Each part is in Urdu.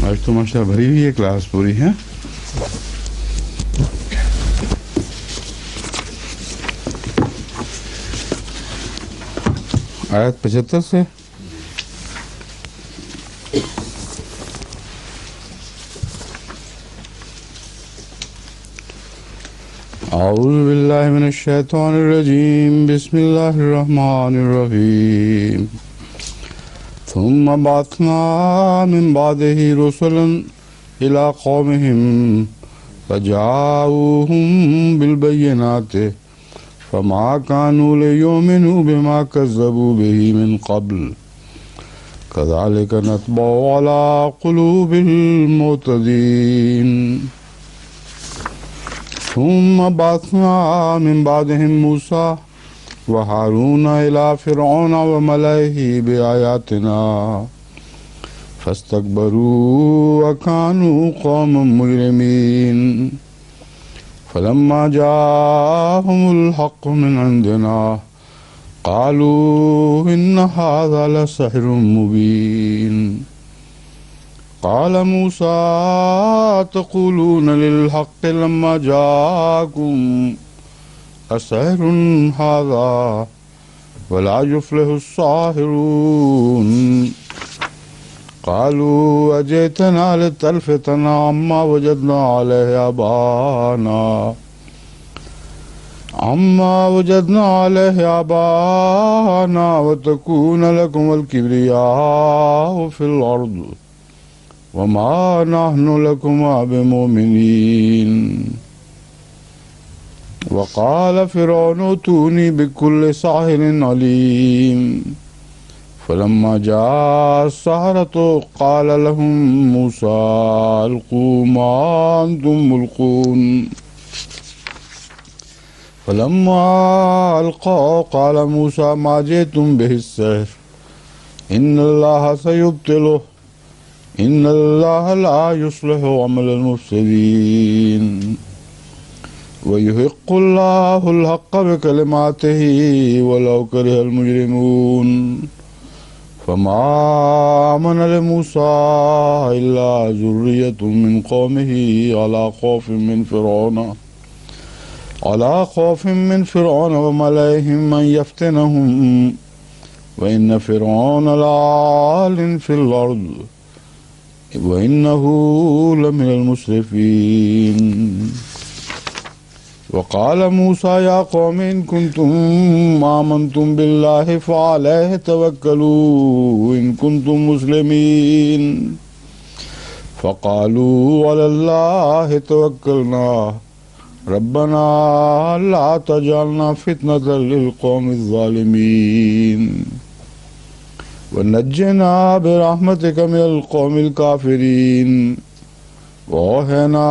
آج تو ماشاء اللہ بھری ہوئی ہے کلاس پوری ہے. آیت 75 سے اعوذ باللہ من الشیطان الرجیم بسم اللہ الرحمن الرحیم ثم بعثنا من بعده رسلا الى قومهم فجاءوهم بالبينات فما كانوا ليؤمنوا بما كذبوا به من قبل كذلك نطبع على قلوب المعتدين ثم بعثنا من بعدهم موسى وهارون إلى فرعون وملئه بآياتنا فاستكبروا وكانوا قوما مجرمين فلما جاءهم الحق من عندنا قالوا إن هذا لسحر مبين قال موسى تقولون للحق لما جاءكم أسحر هذا ولا يفلح الساحرون قالوا أجئتنا لتلفتنا عما وجدنا عليه آباءنا وتكون لكم الكبرياء في الأرض وما نحن لكما بمؤمنين وقال فرعون ائتوني بكل ساحر عليم فلما جاء السحرة قال لهم موسى ألقوا ما أنتم ملقون فلما ألقوا قال موسى ما جئتم به السحر إن الله سيبطله إن الله لا يصلح عمل المفسدين ويحق الله الحق بكلماته ولو كره المجرمون فما آمن لموسى إلا ذرية من قومه على خوف من فرعون وملئهم أن يفتنهم وإن فرعون لعال في الأرض وإنه لمن المسرفين وقال موسى يا قوم إن كنتم آمنتم بالله فعليه توكلوا إن كنتم مسلمين فقالوا على الله توكلنا ربنا لا تجعلنا فتنة للقوم الظالمين ونجنا برحمتك من القوم الكافرين وأوحينا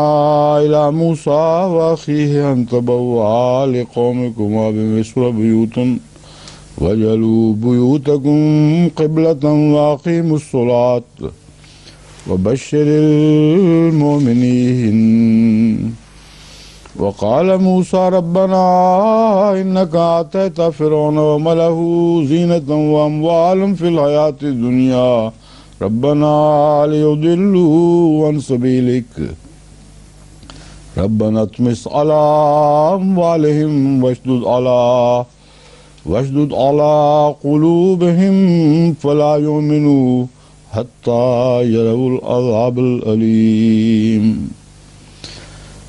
إلى موسى وأخيه أن تبوأ لقومكما بمصر بيوتا واجعلوا بيوتكم قبلة وأقيموا الصلاة وبشر المؤمنين وقال موسى ربنا إنك آتيت فرعون وملأه زينة وأموال في الحياة الدنيا ربنا ليضلوا عن سبيلك ربنا اطمس على أموالهم واشدد على قلوبهم فلا يؤمنوا حتى يروا العذاب الأليم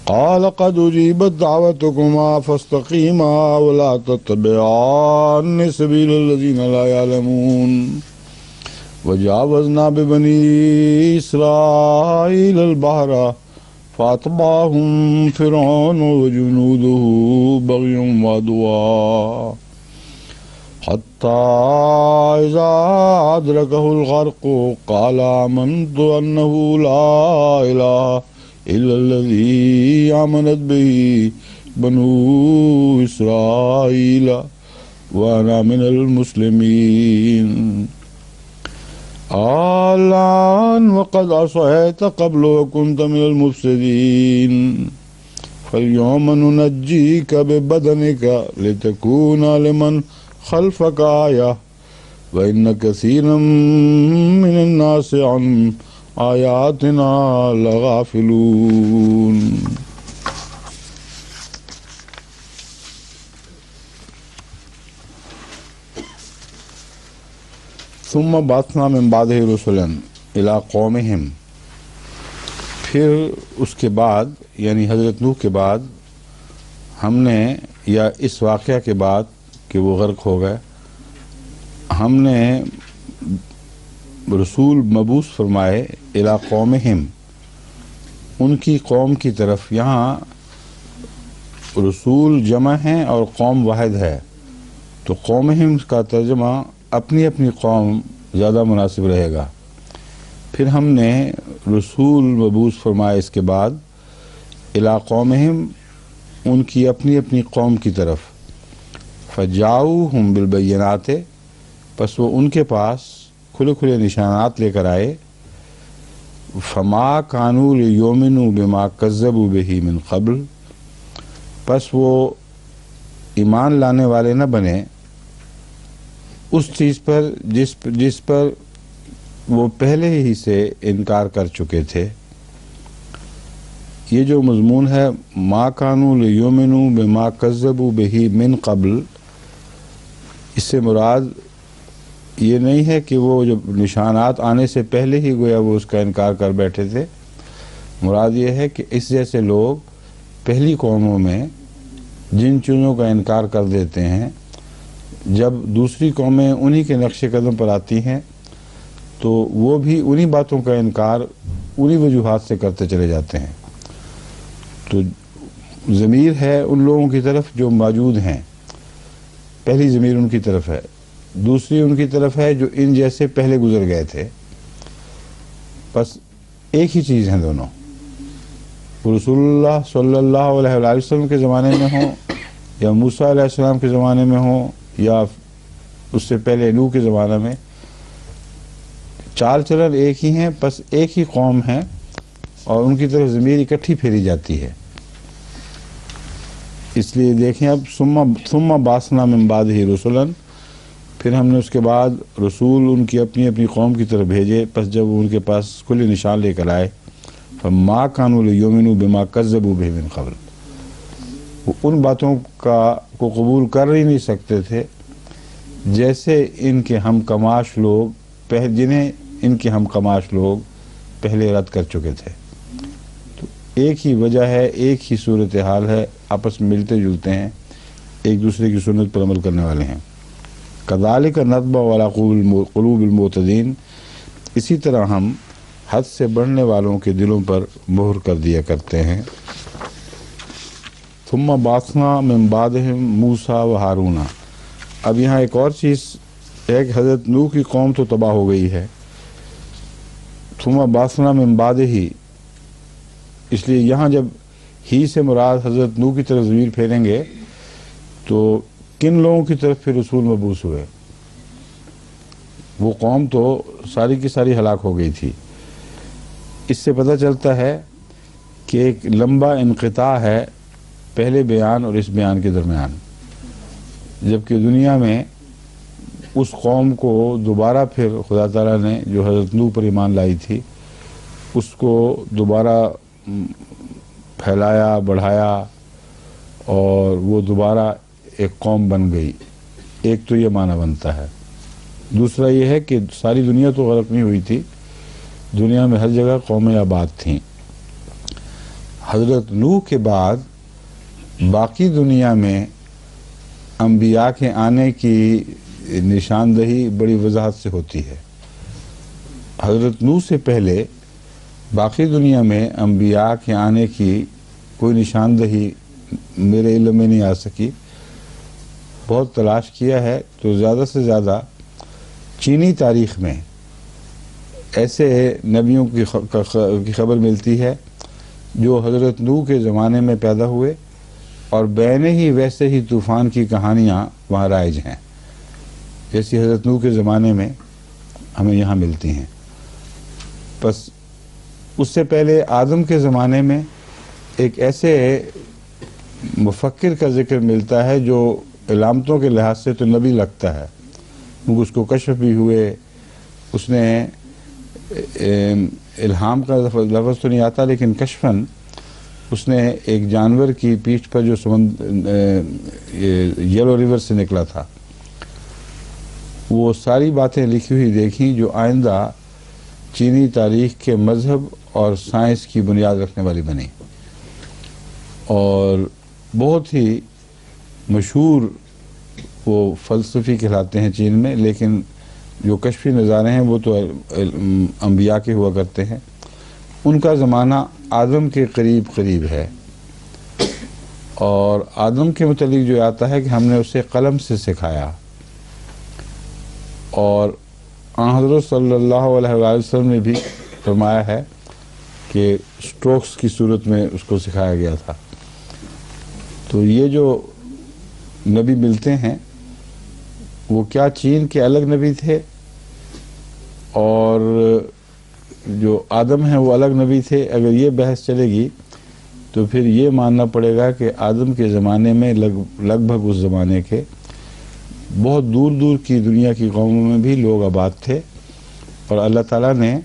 قال قد أجيبت دعوتكما فاستقيما ولا تتبعان سبيل الذين لا يعلمون وجاوزنا ببني إسرائيل البحر فأتبعهم فرعون وجنوده بغيا وعدوا حتى إذا أدركه الغرق قال آمنت أنه لا إله إلا الذي آمنت به بنو إسرائيل وأنا من المسلمين الآن وقد عصيت قبل وكنت من المفسدين فاليوم ننجيك ببدنك لتكون لمن خلفك آية وإن كثيرا من الناس عن آیاتنا لغافلون. ثم بعثنا من بعدہ رسلا الی قومہم، پھر اس کے بعد یعنی حضرت نوح کے بعد ہم نے، یا اس واقعہ کے بعد کہ وہ غرق ہو گئے، ہم نے رسول مبعوث فرمائے الی قومہم، ان کی قوم کی طرف. یہاں رسول جمع ہیں اور قوم واحد ہے، تو قومہم کا ترجمہ اپنی اپنی قوم زیادہ مناسب رہے گا. پھر ہم نے رسول مبعوث فرمائے اس کے بعد الی قومہم، ان کی اپنی اپنی قوم کی طرف. فجاؤہم بالبینات، پس وہ ان کے پاس کھلے کھلے نشانات لے کر آئے. فما کانوا لیؤمنوا بما کذبوا بہ من قبل، پس وہ ایمان لانے والے نہ بنے اس چیز پر جس پر وہ پہلے ہی سے انکار کر چکے تھے. یہ جو مضمون ہے ما کانوا لیؤمنوا بما کذبوا بہ من قبل، اس سے مراد یہ نہیں ہے کہ وہ جو نشانات آنے سے پہلے ہی گویا وہ اس کا انکار کر بیٹھے تھے. مراد یہ ہے کہ اس جیسے لوگ پہلی قوموں میں جن چیزوں کا انکار کر دیتے ہیں، جب دوسری قومیں انہی کے نقش قدم پر آتی ہیں تو وہ بھی انہی باتوں کا انکار انہی وجوہات سے کرتے چلے جاتے ہیں. تو ضمیر ہے ان لوگوں کی طرف جو موجود ہیں، پہلی ضمیر ان کی طرف ہے. دوسری ان کی طرف ہے جو ان جیسے پہلے گزر گئے تھے. بس ایک ہی چیز ہیں دونوں. رسول اللہ صلی اللہ علیہ وسلم کے زمانے میں ہوں یا موسیٰ علیہ السلام کے زمانے میں ہوں یا اس سے پہلے نوح کے زمانہ میں، چال چلن ایک ہی ہیں، بس ایک ہی قوم ہیں اور ان کی طرف ضمیر اکٹھی پھیری جاتی ہے. اس لیے دیکھیں اب ثم بعثنا من بعدہ رسلا، پھر ہم نے اس کے بعد رسول ان کی اپنی اپنی قوم کی طرف بھیجے. پس جب وہ ان کے پاس کھلے نشان لے کر آئے، فما کانوا لیؤمنوا بما کذبوا بہ من قبل، وہ ان باتوں کو قبول کر ہی نہیں سکتے تھے جیسے ان کے ہم کماش لوگ جنہیں ان کے ہم کماش لوگ پہلے رد کر چکے تھے. تو ایک ہی وجہ ہے، ایک ہی صورتحال ہے، آپس میں ملتے جلتے ہیں، ایک دوسرے کی سنت پر عمل کرنے والے ہیں. کذالک نطبع علی قلوب المعتدین، اسی طرح ہم حد سے بڑھنے والوں کے دلوں پر مہر کر دیا کرتے ہیں. ثم بعثنا من بعدہم موسیٰ و ہارون. اب یہاں ایک اور چیز ہے کہ حضرت نوح کی قوم تو تباہ ہو گئی ہے. ثم بعثنا من بعدہ، اس لیے یہاں جب ہی سے مراد حضرت نوح کی طرف ضمیر پھیریں گے تو کن لوگوں کی طرف پھر رسول مبعوث ہوئے؟ وہ قوم تو ساری کی ساری ہلاک ہو گئی تھی. اس سے پتہ چلتا ہے کہ ایک لمبا انقطاع ہے پہلے بیان اور اس بیان کے درمیان، جبکہ دنیا میں اس قوم کو دوبارہ پھر خدا تعالیٰ نے جو حضرت نوح پر ایمان لائی تھی اس کو دوبارہ پھیلایا، بڑھایا اور وہ دوبارہ ایک قوم بن گئی. ایک تو یہ معنی بنتا ہے. دوسرا یہ ہے کہ ساری دنیا تو غرق نہیں ہوئی تھی، دنیا میں ہر جگہ قومیں آباد تھیں. حضرت نوح کے بعد باقی دنیا میں انبیاء کے آنے کی نشاندہی بڑی وضاحت سے ہوتی ہے. حضرت نوح سے پہلے باقی دنیا میں انبیاء کے آنے کی کوئی نشاندہی میرے علم میں نہیں آ سکی. بہت تلاش کیا ہے تو زیادہ سے زیادہ چینی تاریخ میں ایسے نبیوں کی خبر ملتی ہے جو حضرت نوح کے زمانے میں پیدا ہوئے اور بین ہی ویسے ہی طوفان کی کہانیاں وہاں رائج ہیں جیسی حضرت نوح کے زمانے میں ہمیں یہاں ملتی ہیں. بس اس سے پہلے آدم کے زمانے میں ایک ایسے مفکر کا ذکر ملتا ہے جو علامتوں کے لحاظ سے تو نبی لگتا ہے، کیونکہ اس کو کشف بھی ہوئے، اس نے الہام کا لفظ تو نہیں آتا، لیکن کشفاً اس نے ایک جانور کی پیٹھ پر جو یلو ریور سے نکلا تھا، وہ ساری باتیں لکھی ہوئی دیکھیں جو آئندہ چینی تاریخ کے مذہب اور سائنس کی بنیاد رکھنے والی بنی، اور بہت ہی مشہور وہ فلسفی کہلاتے ہیں چین میں، لیکن جو کشفی نظارے ہیں وہ تو انبیاء کے ہوا کرتے ہیں۔ ان کا زمانہ آدم کے قریب قریب ہے، اور آدم کے متعلق جو آتا ہے کہ ہم نے اسے قلم سے سکھایا، اور حضرت صلی اللہ علیہ وسلم نے بھی فرمایا ہے کہ سٹروکس کی صورت میں اس کو سکھایا گیا تھا۔ تو یہ جو نبی ملتے ہیں وہ کیا چین کے الگ نبی تھے، اور جو آدم ہیں وہ الگ نبی تھے؟ اگر یہ بحث چلے گی تو پھر یہ ماننا پڑے گا کہ آدم کے زمانے میں لگ بھگ اس زمانے کے بہت دور دور کی دنیا کی قوموں میں بھی لوگ آباد تھے، اور اللہ تعالیٰ نے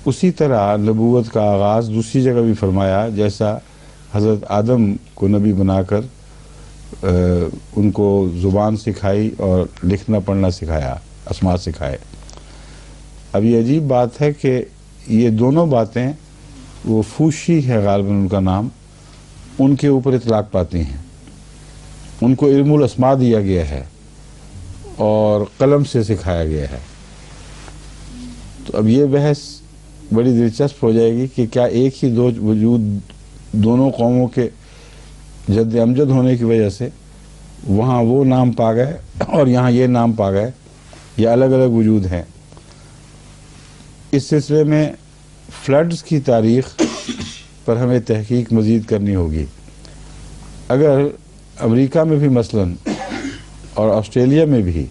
اسی طرح نبوت کا آغاز دوسری جگہ بھی فرمایا، جیسا حضرت آدم کو نبی بنا کر ان کو زبان سکھائی اور لکھنا پڑھنا سکھایا، اسماء سکھائے۔ اب یہ عجیب بات ہے کہ یہ دونوں باتیں، وہ فوشی ہے غالباً ان کا نام، ان کے اوپر اطلاق پاتی ہیں۔ ان کو علم الاسماء دیا گیا ہے اور قلم سے سکھایا گیا ہے۔ تو اب یہ بحث بڑی دلچسپ ہو جائے گی کہ کیا ایک ہی دو وجود دونوں قوموں کے جد امجد ہونے کی وجہ سے وہاں وہ نام پا گئے اور یہاں یہ نام پا گئے، یا الگ الگ وجود ہیں؟ اس سلسلے میں فلڈز کی تاریخ پر ہمیں تحقیق مزید کرنی ہوگی۔ اگر امریکہ میں بھی مثلاً اور آسٹریلیا میں بھی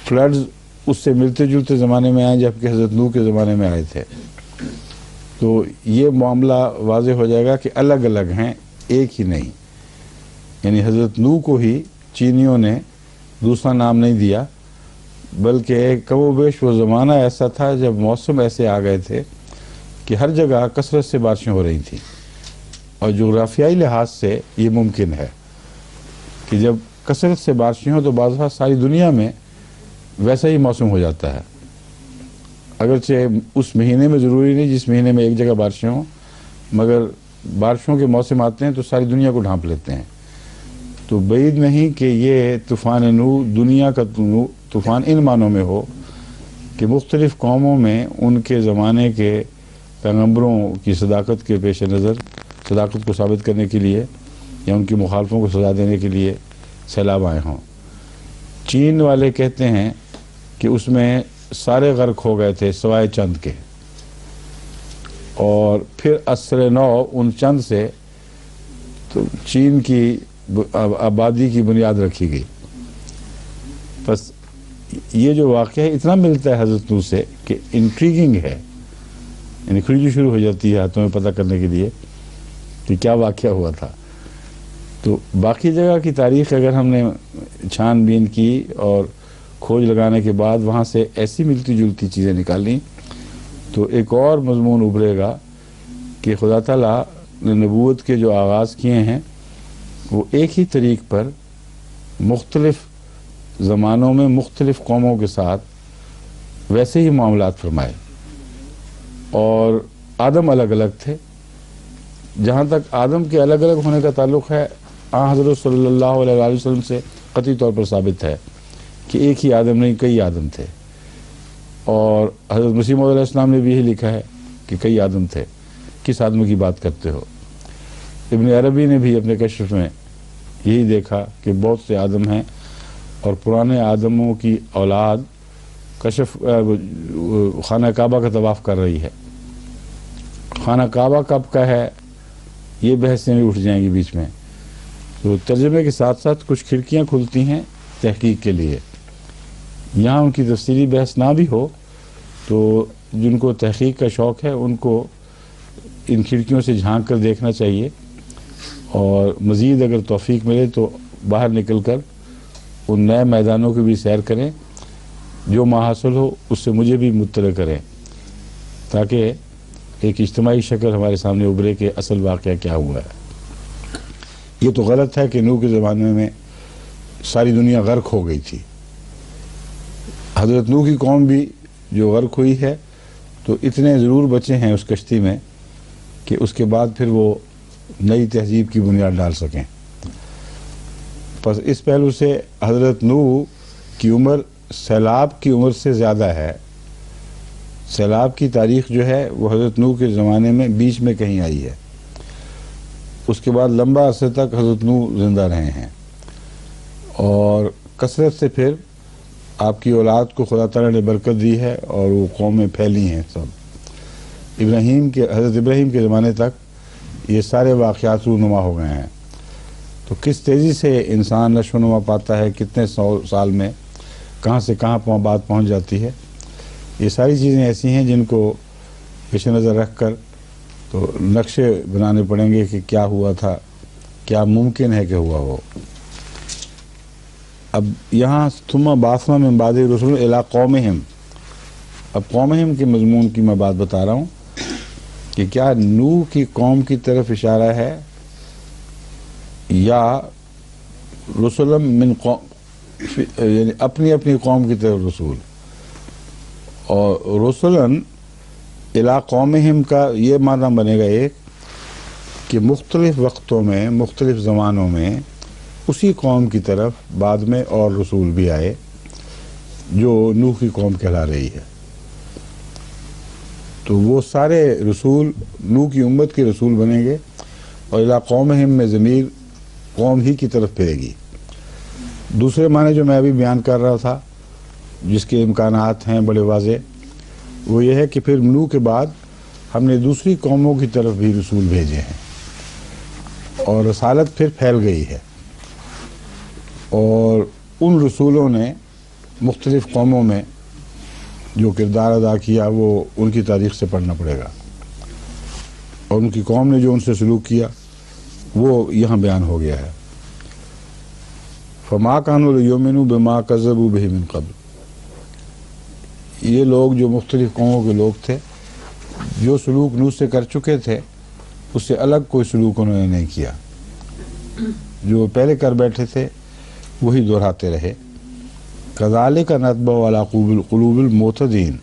فلڈز اس سے ملتے جلتے زمانے میں آئے جبکہ حضرت نوح کے زمانے میں آئے تھے، تو یہ معاملہ واضح ہو جائے گا کہ الگ الگ ہیں، ایک ہی نہیں۔ یعنی حضرت نوح کو ہی چینیوں نے دوسرا نام نہیں دیا، بلکہ کم و بیش وہ زمانہ ایسا تھا جب موسم ایسے آ گئے تھے کہ ہر جگہ کثرت سے بارشیں ہو رہی تھیں، اور جغرافیائی لحاظ سے یہ ممکن ہے کہ جب کثرت سے بارشیں ہوں تو بعض اوقات ساری دنیا میں ویسا ہی موسم ہو جاتا ہے، اگرچہ اس مہینے میں ضروری نہیں جس مہینے میں ایک جگہ بارشیں ہوں، مگر بارشوں کے موسم آتے ہیں تو ساری دنیا کو ڈھانپ لیتے ہیں۔ تو بعید نہیں کہ یہ طوفان نوح دنیا کا طوفان ان معنوں میں ہو کہ مختلف قوموں میں ان کے زمانے کے پیغمبروں کی صداقت کے پیش نظر، صداقت کو ثابت کرنے کے لیے یا ان کی مخالفوں کو سزا دینے کے لیے سیلاب آئے ہوں۔ چین والے کہتے ہیں کہ اس میں سارے غرق ہو گئے تھے سوائے چند کے، اور پھر عصر نو ان چند سے تو چین کی آبادی کی بنیاد رکھی گئی۔ بس یہ جو واقعہ ہے اتنا ملتا ہے حضرت نوح سے کہ انٹریگنگ ہے، یعنی کھڑکی شروع ہو جاتی ہے ہاتھوں میں پتہ کرنے کے لیے کہ کیا واقعہ ہوا تھا۔ تو باقی جگہ کی تاریخ اگر ہم نے چھان بین کی اور کھوج لگانے کے بعد وہاں سے ایسی ملتی جلتی چیزیں نکالیں تو ایک اور مضمون ابھرے گا کہ خدا تعالیٰ نے نبوت کے جو آغاز کیے ہیں وہ ایک ہی طریق پر مختلف زمانوں میں مختلف قوموں کے ساتھ ویسے ہی معاملات فرمائے، اور آدم الگ الگ تھے۔ جہاں تک آدم کے الگ الگ ہونے کا تعلق ہے، حضرت صلی اللہ علیہ وسلم سے قطعی طور پر ثابت ہے کہ ایک ہی آدم نہیں کئی آدم تھے، اور حضرت مسیح موعود علیہ السلام نے بھی یہی لکھا ہے کہ کئی آدم تھے، کس آدم کی بات کرتے ہو؟ ابن عربی نے بھی اپنے کشف میں یہی دیکھا کہ بہت سے آدم ہیں، اور پرانے آدموں کی اولاد کشف خانہ کعبہ کا طواف کر رہی ہے۔ خانہ کعبہ کب کا ہے یہ بحثیں بھی اٹھ جائیں گی بیچ میں۔ تو ترجمے کے ساتھ ساتھ کچھ کھڑکیاں کھلتی ہیں تحقیق کے لیے، یہاں ان کی تفصیلی بحث نہ بھی ہو تو جن کو تحقیق کا شوق ہے ان کو ان کھڑکیوں سے جھانک کر دیکھنا چاہیے، اور مزید اگر توفیق ملے تو باہر نکل کر ان نئے میدانوں کی بھی سیر کریں جو ما حاصل ہو اس سے مجھے بھی مطلع کریں، تاکہ ایک اجتماعی شکل ہمارے سامنے ابھرے کہ اصل واقعہ کیا ہوا ہے۔ یہ تو غلط ہے کہ نوح کے زمانے میں ساری دنیا غرق ہو گئی تھی۔ حضرت نوح کی قوم بھی جو غرق ہوئی ہے تو اتنے ضرور بچے ہیں اس کشتی میں کہ اس کے بعد پھر وہ نئی تہذیب کی بنیاد ڈال سکیں۔ پس اس پہلو سے حضرت نوح کی عمر سیلاب کی عمر سے زیادہ ہے۔ سیلاب کی تاریخ جو ہے وہ حضرت نوح کے زمانے میں بیچ میں کہیں آئی ہے۔ اس کے بعد لمبا عرصے تک حضرت نوح زندہ رہے ہیں، اور کثرت سے پھر آپ کی اولاد کو خدا تعالیٰ نے برکت دی ہے اور وہ قومیں پھیلی ہیں سب۔ حضرت ابراہیم کے زمانے تک یہ سارے واقعات رونما ہو گئے ہیں۔ تو کس تیزی سے انسان نشو و نما پاتا ہے، کتنے سال میں کہاں سے کہاں بات پہنچ جاتی ہے، یہ ساری چیزیں ایسی ہیں جن کو پیش نظر رکھ کر تو نقشے بنانے پڑیں گے کہ کیا ہوا تھا، کیا ممکن ہے کہ ہوا ہو۔ اب یہاں ثم بعثنا من بعد رسول الی قومہم، اب قومہم کے مضمون کی میں بات بتا رہا ہوں کہ کیا نوح کی قوم کی طرف اشارہ ہے یا رسول من قوم، یعنی اپنی اپنی قوم کی طرف رسول، اور رسولن الی قومہم کا یہ معنی بنے گا ایک کہ مختلف وقتوں میں مختلف زمانوں میں اسی قوم کی طرف بعد میں اور رسول بھی آئے جو نوح کی قوم کہلا رہی ہے۔ تو وہ سارے رسول نوح کی امت کے رسول بنیں گے، اور الی قومہم میں ضمیر قوم ہی کی طرف پھرے گی۔ دوسرے معنی جو میں ابھی بیان کر رہا تھا جس کے امکانات ہیں بڑے واضح، وہ یہ ہے کہ پھر نوح کے بعد ہم نے دوسری قوموں کی طرف بھی رسول بھیجے ہیں، اور رسالت پھر پھیل گئی ہے، اور ان رسولوں نے مختلف قوموں میں جو کردار ادا کیا وہ ان کی تاریخ سے پڑھنا پڑے گا، اور ان کی قوم نے جو ان سے سلوک کیا وہ یہاں بیان ہو گیا ہے۔ فما كانوا ليؤمنوا بما كذبوا به من قبل، یہ لوگ جو مختلف قوموں کے لوگ تھے جو سلوک نوح سے کر چکے تھے اس سے الگ کوئی سلوک انہوں نے نہیں کیا، جو پہلے کر بیٹھے تھے وہی دہراتے رہے۔ کذالک نطبع علی قلوب المعتدین،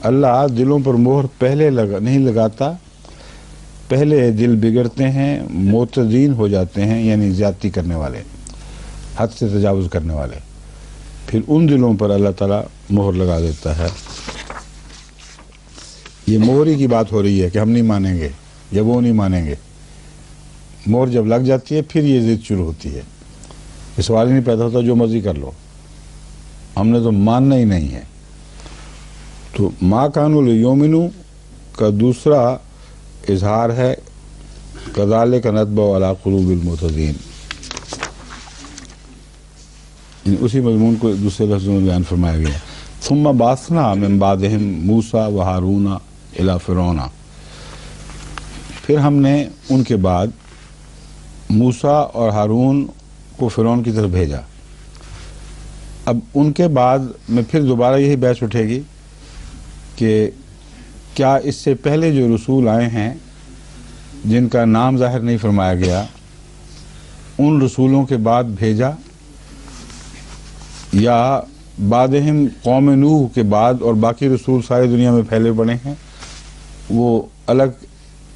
اللہ دلوں پر مہر پہلے نہیں لگاتا، پہلے دل بگڑتے ہیں، معتدین ہو جاتے ہیں یعنی زیادتی کرنے والے، حد سے تجاوز کرنے والے، پھر ان دلوں پر اللہ تعالیٰ مہر لگا دیتا ہے۔ یہ مہر ہی کی بات ہو رہی ہے کہ ہم نہیں مانیں گے یا وہ نہیں مانیں گے۔ مہر جب لگ جاتی ہے پھر یہ ضد شروع ہوتی ہے، یہ سوال ہی نہیں پیدا ہوتا جو مرضی کر لو، ہم نے تو ماننا ہی نہیں ہے۔ تو ما کانوا لیؤمنوا کا دوسرا اظہار ہے کذالک نطبع علی قلوب المعتدین، اسی مضمون کو دوسرے لفظوں میں بیان فرمایا گیا۔ ثم بعثنا من بعدہم موسیٰ و ہارون الی فرعون، پھر ہم نے ان کے بعد موسیٰ اور ہارون کو فرعون کی طرف بھیجا۔ اب ان کے بعد میں پھر دوبارہ یہی بحث اٹھے گی کہ کیا اس سے پہلے جو رسول آئے ہیں جن کا نام ظاہر نہیں فرمایا گیا، ان رسولوں کے بعد بھیجا، یا بعدہم قوم نوح کے بعد اور باقی رسول ساری دنیا میں پھیلے پڑے ہیں، وہ الگ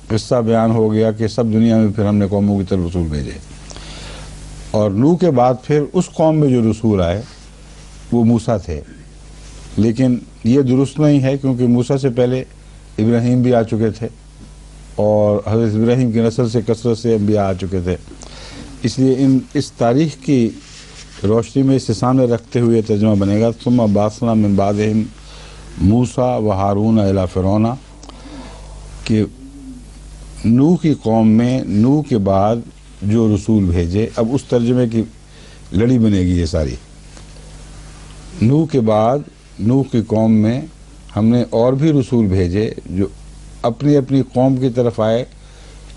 قصہ بیان ہو گیا کہ سب دنیا میں پھر ہم نے قوموں کی طرف رسول بھیجے، اور نوح کے بعد پھر اس قوم میں جو رسول آئے وہ موسیٰ تھے۔ لیکن یہ درست نہیں ہے کیونکہ موسیٰ سے پہلے ابراہیم بھی آ چکے تھے، اور حضرت ابراہیم کی نسل سے کثرت سے انبیاء آ چکے تھے، اس لیے اس تاریخ کی روشنی میں اسے سامنے رکھتے ہوئے ترجمہ بنے گا ثم بعثنا من بعدہم موسیٰ و ہارون الی فرعون، کہ نوح کی قوم میں نوح کے بعد جو رسول بھیجے۔ اب اس ترجمے کی لڑی بنے گی یہ ساری، نوح کے بعد نوح کی قوم میں ہم نے اور بھی رسول بھیجے جو اپنی اپنی قوم کی طرف آئے،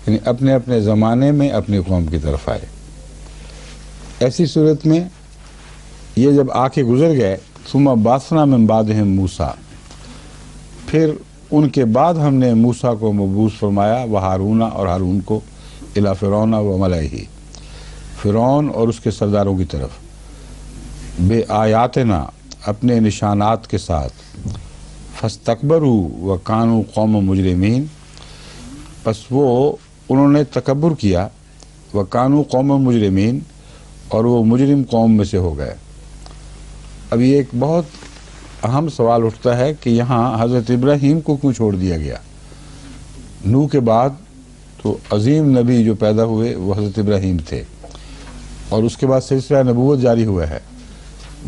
یعنی اپنے اپنے زمانے میں اپنی قوم کی طرف آئے۔ ایسی صورت میں یہ جب آ کے گزر گئے ثم بعثنا من بعدہم موسیٰ، پھر ان کے بعد ہم نے موسیٰ کو مبعوث فرمایا، وہارون اور ہارون کو، الی فرعون و ملئہ، فرعون اور اس کے سرداروں کی طرف، بے آیاتنا، اپنے نشانات کے ساتھ، فاستکبروا وکانوا قوم مجرمین، پس انہوں نے تکبر کیا، وکانوا قوم مجرمین، اور وہ مجرم قوم میں سے ہو گئے۔ اب یہ ایک بہت اہم سوال اٹھتا ہے کہ یہاں حضرت ابراہیم کو کیوں چھوڑ دیا گیا؟ نوح کے بعد تو عظیم نبی جو پیدا ہوئے وہ حضرت ابراہیم تھے، اور اس کے بعد سلسلہ نبوت جاری ہوا ہے،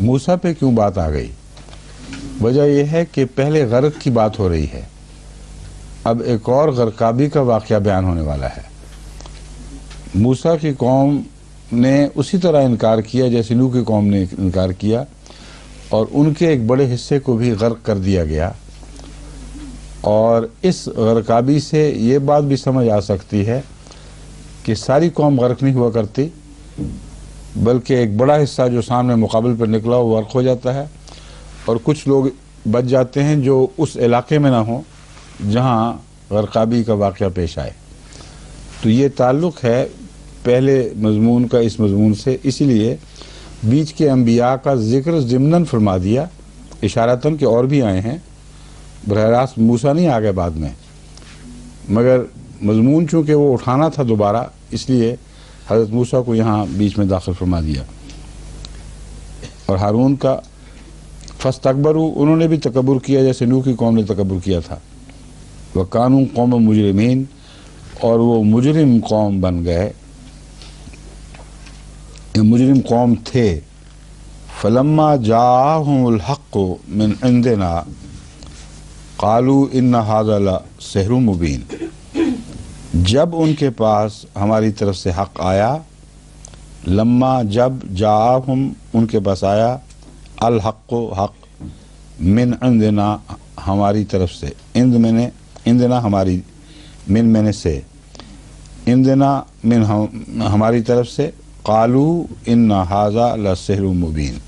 موسیٰ پہ کیوں بات آ گئی؟ وجہ یہ ہے کہ پہلے غرق کی بات ہو رہی ہے، اب ایک اور غرقابی کا واقعہ بیان ہونے والا ہے۔ موسیٰ کی قوم نے اسی طرح انکار کیا جیسے نوح کی قوم نے انکار کیا، اور ان کے ایک بڑے حصے کو بھی غرق کر دیا گیا۔ اور اس غرقابی سے یہ بات بھی سمجھ آ سکتی ہے کہ ساری قوم غرق نہیں ہوا کرتی، بلکہ ایک بڑا حصہ جو سامنے مقابل پر نکلا وہ غرق ہو جاتا ہے، اور کچھ لوگ بچ جاتے ہیں جو اس علاقے میں نہ ہوں جہاں غرقابی کا واقعہ پیش آئے۔ تو یہ تعلق ہے پہلے مضمون کا اس مضمون سے، اسی لیے بیچ کے انبیاء کا ذکر ضمناً فرما دیا، اشارتاً کہ اور بھی آئے ہیں، براہ راست موسیٰ نہیں آ گئے بعد میں، مگر مضمون چونکہ وہ اٹھانا تھا دوبارہ، اس لیے حضرت موسیٰ کو یہاں بیچ میں داخل فرما دیا۔ اور ہارون کا فاستکبروا، انہوں نے بھی تکبر کیا جیسے نوح کی قوم نے تکبر کیا تھا، وکانوا قوم مجرمین، اور وہ مجرم قوم بن گئے، مجرم قوم تھے۔ فلما جاءہم الحق من عندنا قالوا ان ھذا لسحر مبین، جب ان کے پاس ہماری طرف سے حق آیا، لما جب جاءہم ان کے پاس آیا، الحق حق، من عندنا ہماری طرف سے، عندنا ہماری، من میں نے سے، عندنا من ہماری طرف سے، قالوا ان ھذا لسحر مبین،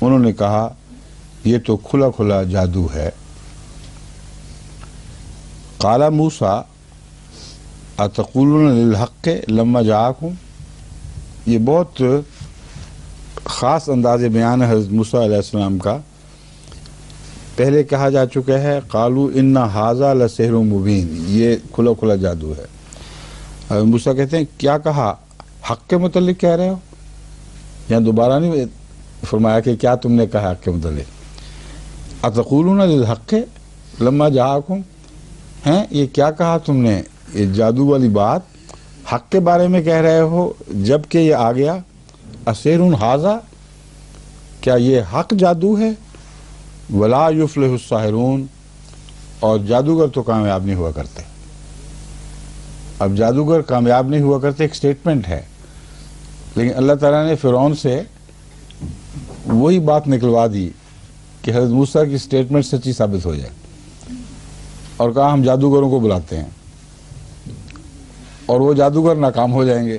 انہوں نے کہا یہ تو کھلا کھلا جادو ہے۔ قال موسیٰ اتقولون للحق لما جاءکم، یہ بہت خاص انداز بیان ہے حضرت موسیٰ علیہ السلام کا۔ پہلے کہا جا چکا ہے قالوا ان ھذا لسحر مبین، یہ کھلا کھلا جادو ہے۔ حضرت موسیٰ کہتے ہیں کیا کہا، حق کے متعلق کہہ رہے ہو؟ یہاں دوبارہ نہیں فرمایا کہ کیا تم نے کہا حق کے متعلق، اتقولون للحق لما جاءکم، ہیں یہ کیا کہا تم نے، یہ جادو والی بات حق کے بارے میں کہہ رہے ہو جب کہ یہ آ گیا، اسحر ھذا، کیا یہ حق جادو ہے، ولا یفلح الساحرون، اور جادوگر تو کامیاب نہیں ہوا کرتے۔ اب جادوگر کامیاب نہیں ہوا کرتے ایک سٹیٹمنٹ ہے، لیکن اللہ تعالیٰ نے فرعون سے وہی بات نکلوا دی کہ حضرت موسیٰ کی سٹیٹمنٹ سچی ثابت ہو جائے، اور کہا ہم جادوگروں کو بلاتے ہیں، اور وہ جادوگر ناکام ہو جائیں گے۔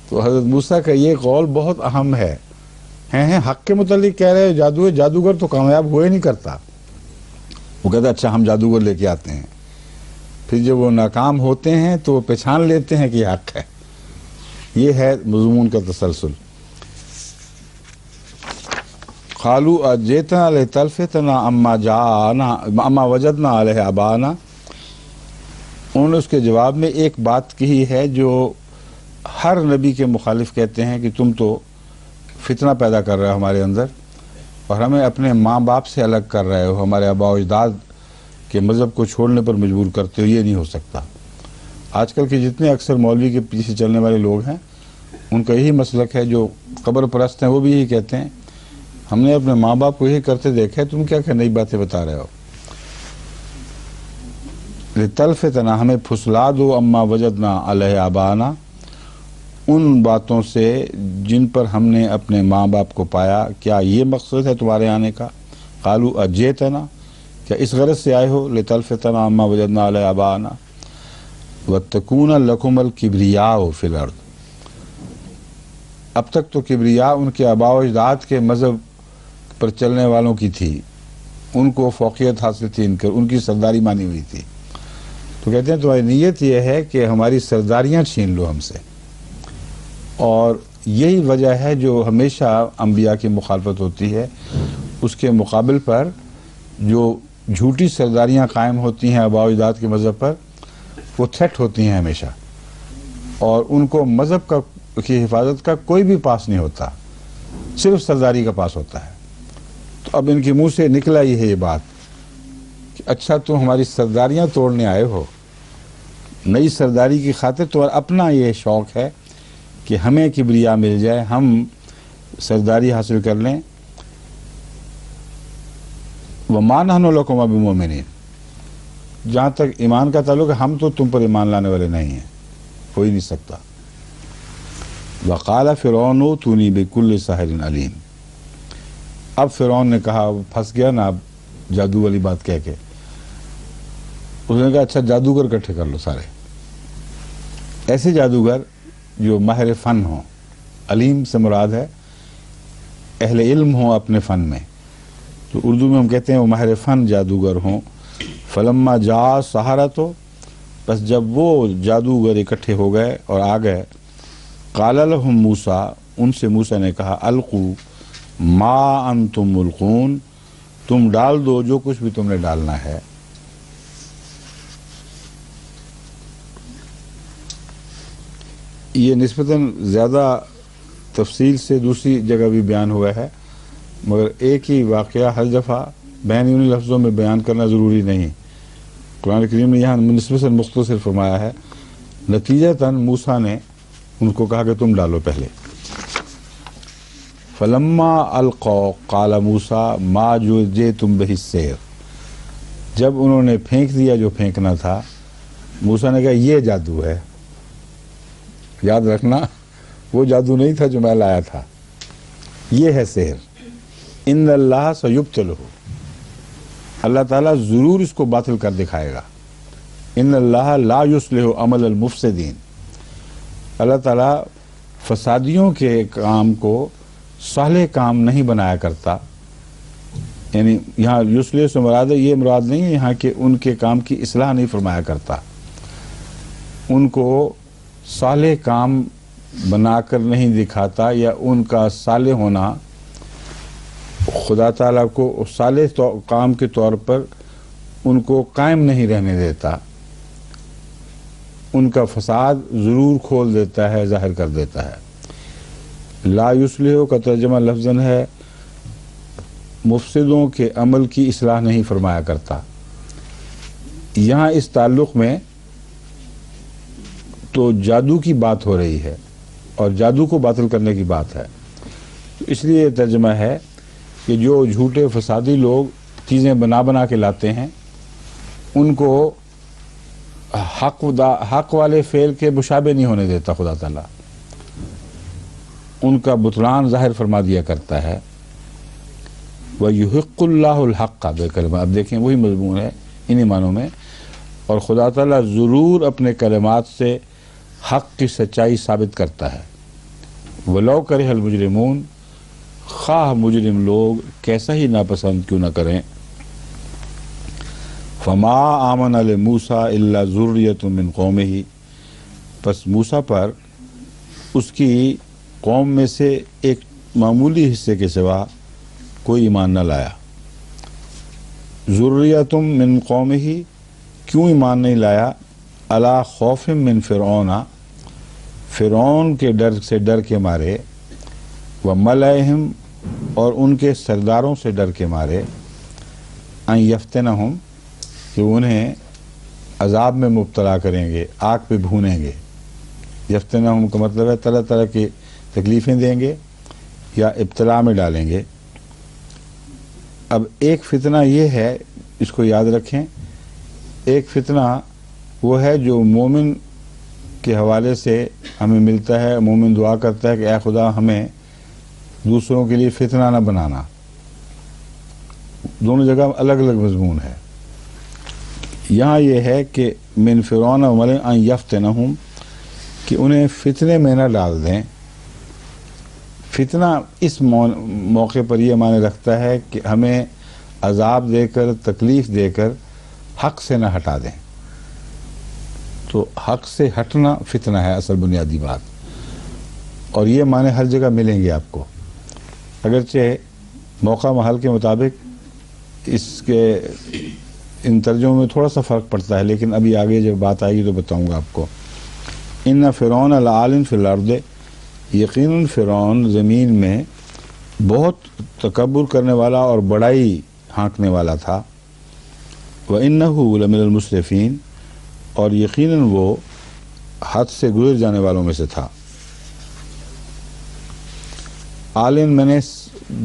تو حضرت موسیٰ کا یہ قول بہت اہم ہے، ہیں حق کے متعلق کہہ رہے جادو ہے، جادوگر تو کامیاب ہوئے نہیں کرتا۔ وہ کہتا اچھا ہم جادوگر لے کے آتے ہیں، پھر جب وہ ناکام ہوتے ہیں تو وہ پہچان لیتے ہیں کہ یہ حق ہے۔ یہ ہے مضمون کا تسلسل۔ قالوا اجئتنا لتلفتنا اما وجدنا علیہ آباءنا، انہوں نے اس کے جواب میں ایک بات کہی ہے جو ہر نبی کے مخالف کہتے ہیں کہ تم تو فتنہ پیدا کر رہے ہو ہمارے اندر، اور ہمیں اپنے ماں باپ سے الگ کر رہے ہو، ہمارے آباء و اجداد کے مذہب کو چھوڑنے پر مجبور کرتے ہو، یہ نہیں ہو سکتا۔ آج کل کے جتنے اکثر مولوی کے پیچھے چلنے والے لوگ ہیں ان کا یہی مسلک ہے، جو قبر پرست ہیں وہ بھی یہی کہتے ہیں، ہم نے اپنے ماں باپ کو یہی کرتے دیکھا ہے، تم کیا نئی باتیں بتا رہے ہو۔ لتلفتنا، ہمیں پھسلا دو، اما وجدنا علیہ آباءنا، ان باتوں سے جن پر ہم نے اپنے ماں باپ کو پایا، کیا یہ مقصد ہے تمہارے آنے کا؟ قالوا اجئتنا، کیا اس غرض سے آئے ہو؟ لتلفتنا اما وجدنا علیہ آباءنا وتکون لکم الکبریاء فی الارض، اب تک تو کبریا ان کے آباء و اجداد کے مذہب پر چلنے والوں کی تھی، ان کو فوقیت حاصل تھی، ان کی سرداری مانی ہوئی تھی. تو کہتے ہیں تمہاری نیت یہ ہے کہ ہماری سرداریاں چھین لو ہم سے. اور یہی وجہ ہے جو ہمیشہ انبیاء کی مخالفت ہوتی ہے. اس کے مقابل پر جو جھوٹی سرداریاں قائم ہوتی ہیں آباء و اجداد کے مذہب پر، وہ تھریٹ ہوتی ہیں ہمیشہ، اور ان کو مذہب کی حفاظت کا کوئی بھی پاس نہیں ہوتا، صرف سرداری کا پاس ہوتا ہے. تو اب ان کے منہ سے نکلا ہی ہے یہ بات کہ اچھا تم ہماری سرداریاں توڑنے آئے ہو. نئی سرداری کی خاطر تو اپنا یہ شوق ہے کہ ہمیں کبریا مل جائے، ہم سرداری حاصل کر لیں. وَمَا نَحْنُ لَكُمْ بِمُؤْمِنِينَ، جہاں تک ایمان کا تعلق ہے ہم تو تم پر ایمان لانے والے نہیں ہیں، ہو ہی نہیں سکتا. وَقَالَ فِرْعَوْنُ ائْتُونِي بِكُلِّ سَاحِرٍ عَلِيمٍ. اب فرعون نے کہا، پھنس گیا نا اب جادو والی بات کہہ کے. اس نے کہا اچھا جادوگر اکٹھے کر لو سارے، ایسے جادوگر جو ماہر فن ہوں. علیم سے مراد ہے اہل علم ہوں اپنے فن میں. تو اردو میں ہم کہتے ہیں وہ ماہر فن جادوگر ہوں. فلما جاء السحرۃ، بس جب وہ جادوگر اکٹھے ہو گئے اور آ گئے، قال لهم موسیٰ، ان سے موسیٰ نے کہا، القوا ما انتم ملقون، تم ڈال دو جو کچھ بھی تم نے ڈالنا ہے. یہ نسبتاً زیادہ تفصیل سے دوسری جگہ بھی بیان ہوا ہے، مگر ایک ہی واقعہ ہر دفعہ بین انہی لفظوں میں بیان کرنا ضروری نہیں. قرآن کریم نے یہاں نسبتاً مختصر فرمایا ہے. نتیجتاً موسیٰ نے ان کو کہا کہ تم ڈالو پہلے. فلما القوا قال موسیٰ ما جئتم بہ السحر، جب انہوں نے پھینک دیا جو پھینکنا تھا، موسیٰ نے کہا یہ جادو ہے. یاد رکھنا وہ جادو نہیں تھا جو میں لایا تھا، یہ ہے سحر. ان اللہ سیبطلہ، اللہ تعالیٰ ضرور اس کو باطل کر دکھائے گا. ان اللہ لا یصلح عمل المفسدین، اللہ تعالیٰ فسادیوں کے کام کو صالح کام نہیں بنایا کرتا. یعنی یہاں یصلح سے مراد ہے، یہ مراد نہیں ہے یہاں کہ ان کے کام کی اصلاح نہیں فرمایا کرتا، ان کو صالح کام بنا کر نہیں دکھاتا، یا ان کا صالح ہونا خدا تعالیٰ کو صالح کام کے طور پر ان کو قائم نہیں رہنے دیتا، ان کا فساد ضرور کھول دیتا ہے، ظاہر کر دیتا ہے. لا یصلح کا ترجمہ لفظاً ہے مفسدوں کے عمل کی اصلاح نہیں فرمایا کرتا. یہاں اس تعلق میں تو جادو کی بات ہو رہی ہے اور جادو کو باطل کرنے کی بات ہے. اس لیے یہ ترجمہ ہے کہ جو جھوٹے فسادی لوگ چیزیں بنا کے لاتے ہیں، ان کو حق والے فعل کے مشابہ نہیں ہونے دیتا خدا تعالیٰ، ان کا بطلان ظاہر فرما دیا کرتا ہے. وَيُحِقُّ اللَّهُ الْحَقَّ بِكَلِمَاتِهِ، اب دیکھیں وہی مضمون ہے انہی معنوں میں. اور خدا تعالیٰ ضرور اپنے کلمات سے حق کی سچائی ثابت کرتا ہے. وَلَوْ كَرِهَ الْمُجْرِمُونَ، خواہ مجرم لوگ کیسا ہی ناپسند کیوں نہ کریں. فَمَا آمَنَ لِمُوسَىٰ إِلَّا ذُرِّيَّةٌ مِّن قَوْمِهِ، پس موسیٰ پر اس کی قوم میں سے ایک معمولی حصے کے سوا کوئی ایمان نہ لایا. ذُرِّيَّةٌ مِّن قَوْمِهِ، کیوں ایمان نہیں لایا؟ عَلَىٰ خَوْفٍ مِّن فِرْعَوْنَ، فرعون کے ڈر سے ڈر کے مارے، وَمَلَئِهِمْ، اور ان کے سرداروں سے ڈر کے مارے، أَن يَفْتِنَهُمْ، کہ انہیں عذاب میں مبتلا کریں گے، آگ پہ بھونیں گے. یفتنہم کا مطلب ہے طرح طرح کی تکلیفیں دیں گے یا ابتلا میں ڈالیں گے. اب ایک فتنہ یہ ہے، اس کو یاد رکھیں، ایک فتنہ وہ ہے جو مومن کے حوالے سے ہمیں ملتا ہے. مومن دعا کرتا ہے کہ اے خدا ہمیں دوسروں کے لیے فتنہ نہ بنانا. دونوں جگہ الگ الگ مضمون ہے. یہاں یہ ہے کہ من فرعون وملئ ان یفتنہم، کہ انہیں فتنے میں نہ ڈال دیں. فتنہ اس موقع پر یہ معنی رکھتا ہے کہ ہمیں عذاب دے کر، تکلیف دے کر حق سے نہ ہٹا دیں. تو حق سے ہٹنا فتنہ ہے اصل بنیادی بات. اور یہ معنی ہر جگہ ملیں گے آپ کو، اگرچہ موقع محل کے مطابق اس کے ان ترجموں میں تھوڑا سا فرق پڑتا ہے، لیکن ابھی آگے جب بات آئے گی تو بتاؤں گا آپ کو. ان فرعون لعال فی الارض، یقیناً فرعون زمین میں بہت تکبر کرنے والا اور بڑائی ہانکنے والا تھا. وَإِنَّهُ لَمِنَ الْمُسْرِفِينَ، اور یقیناً وہ حد سے گزر جانے والوں میں سے تھا. عالن میں نے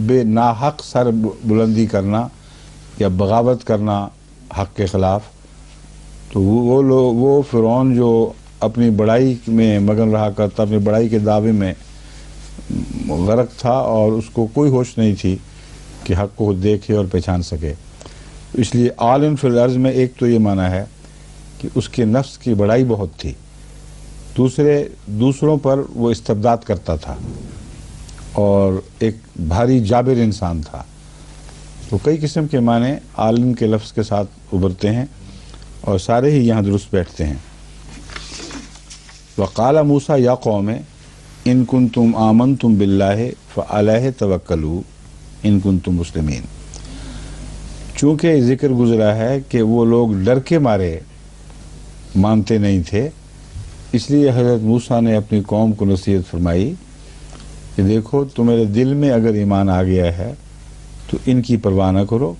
بے ناحق سر بلندی کرنا یا بغاوت کرنا حق کے خلاف. تو وہ فرعون جو اپنی بڑائی میں مگن رہا کرتا، اپنی بڑائی کے دعوے میں غرق تھا، اور اس کو کوئی ہوش نہیں تھی کہ حق کو دیکھے اور پہچان سکے. اس لیے عالن فی الارض میں ایک تو یہ معنی ہے کہ اس کے نفس کی بڑائی بہت تھی، دوسروں پر وہ استبداد کرتا تھا اور ایک بھاری جابر انسان تھا. تو کئی قسم کے معنی عالم کے لفظ کے ساتھ ابھرتے ہیں اور سارے ہی یہاں درست بیٹھتے ہیں. وقال موسیٰ یا قوم ان کنتم آمنتم باللہ فعلیہ توکلوا ان کنتم مسلمین. چونکہ ذکر گزرا ہے کہ وہ لوگ ڈر کے مارے مانتے نہیں تھے، اس لیے حضرت موسیٰ نے اپنی قوم کو نصیحت فرمائی کہ دیکھو تمہارے دل میں اگر ایمان آ گیا ہے تو ان کی پرواہ نہ کرو.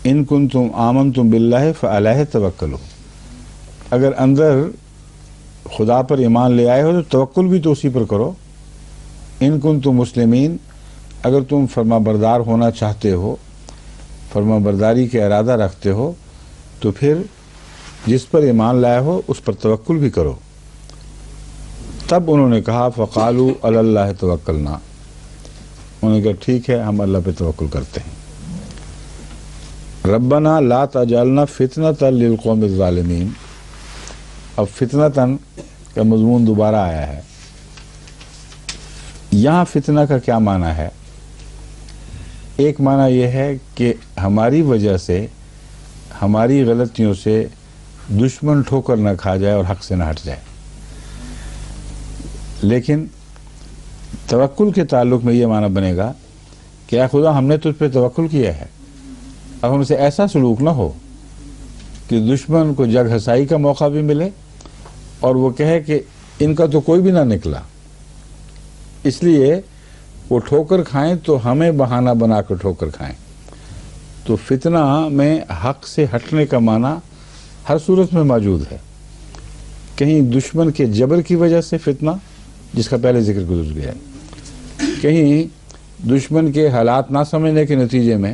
ان کنتم آمنتم باللہ فعلیہ توکلوا، اگر اندر خدا پر ایمان لے آئے ہو تو توکل بھی تو اسی پر کرو. ان کنتم مسلمین، اگر تم فرما بردار ہونا چاہتے ہو، فرما برداری کے ارادہ رکھتے ہو، تو پھر جس پر ایمان لائے ہو اس پر توکل بھی کرو. تب انہوں نے کہا فقالوا علی اللہ توکلنا، انہوں نے کہا ٹھیک ہے ہم اللہ پہ توکل کرتے ہیں. ربنا لا تجعلنا فتنۃ للقوم الظالمین. اب فتنۃً کا مضمون دوبارہ آیا ہے. یہاں فتنہ کا کیا معنی ہے؟ ایک معنی یہ ہے کہ ہماری وجہ سے، ہماری غلطیوں سے دشمن ٹھوکر نہ کھا جائے اور حق سے نہ ہٹ جائے. لیکن توکل کے تعلق میں یہ معنی بنے گا کہ اے خدا ہم نے تجھ پہ توکل کیا ہے، اب ہم سے ایسا سلوک نہ ہو کہ دشمن کو جگ ہسائی کا موقع بھی ملے اور وہ کہے کہ ان کا تو کوئی بھی نہ نکلا، اس لیے وہ ٹھوکر کھائیں تو ہمیں بہانہ بنا کر ٹھوکر کھائیں. تو فتنہ میں حق سے ہٹنے کا معنی ہر صورت میں موجود ہے. کہیں دشمن کے جبر کی وجہ سے فتنہ، جس کا پہلے ذکر گزر گیا ہے، کہیں دشمن کے حالات نہ سمجھنے کے نتیجے میں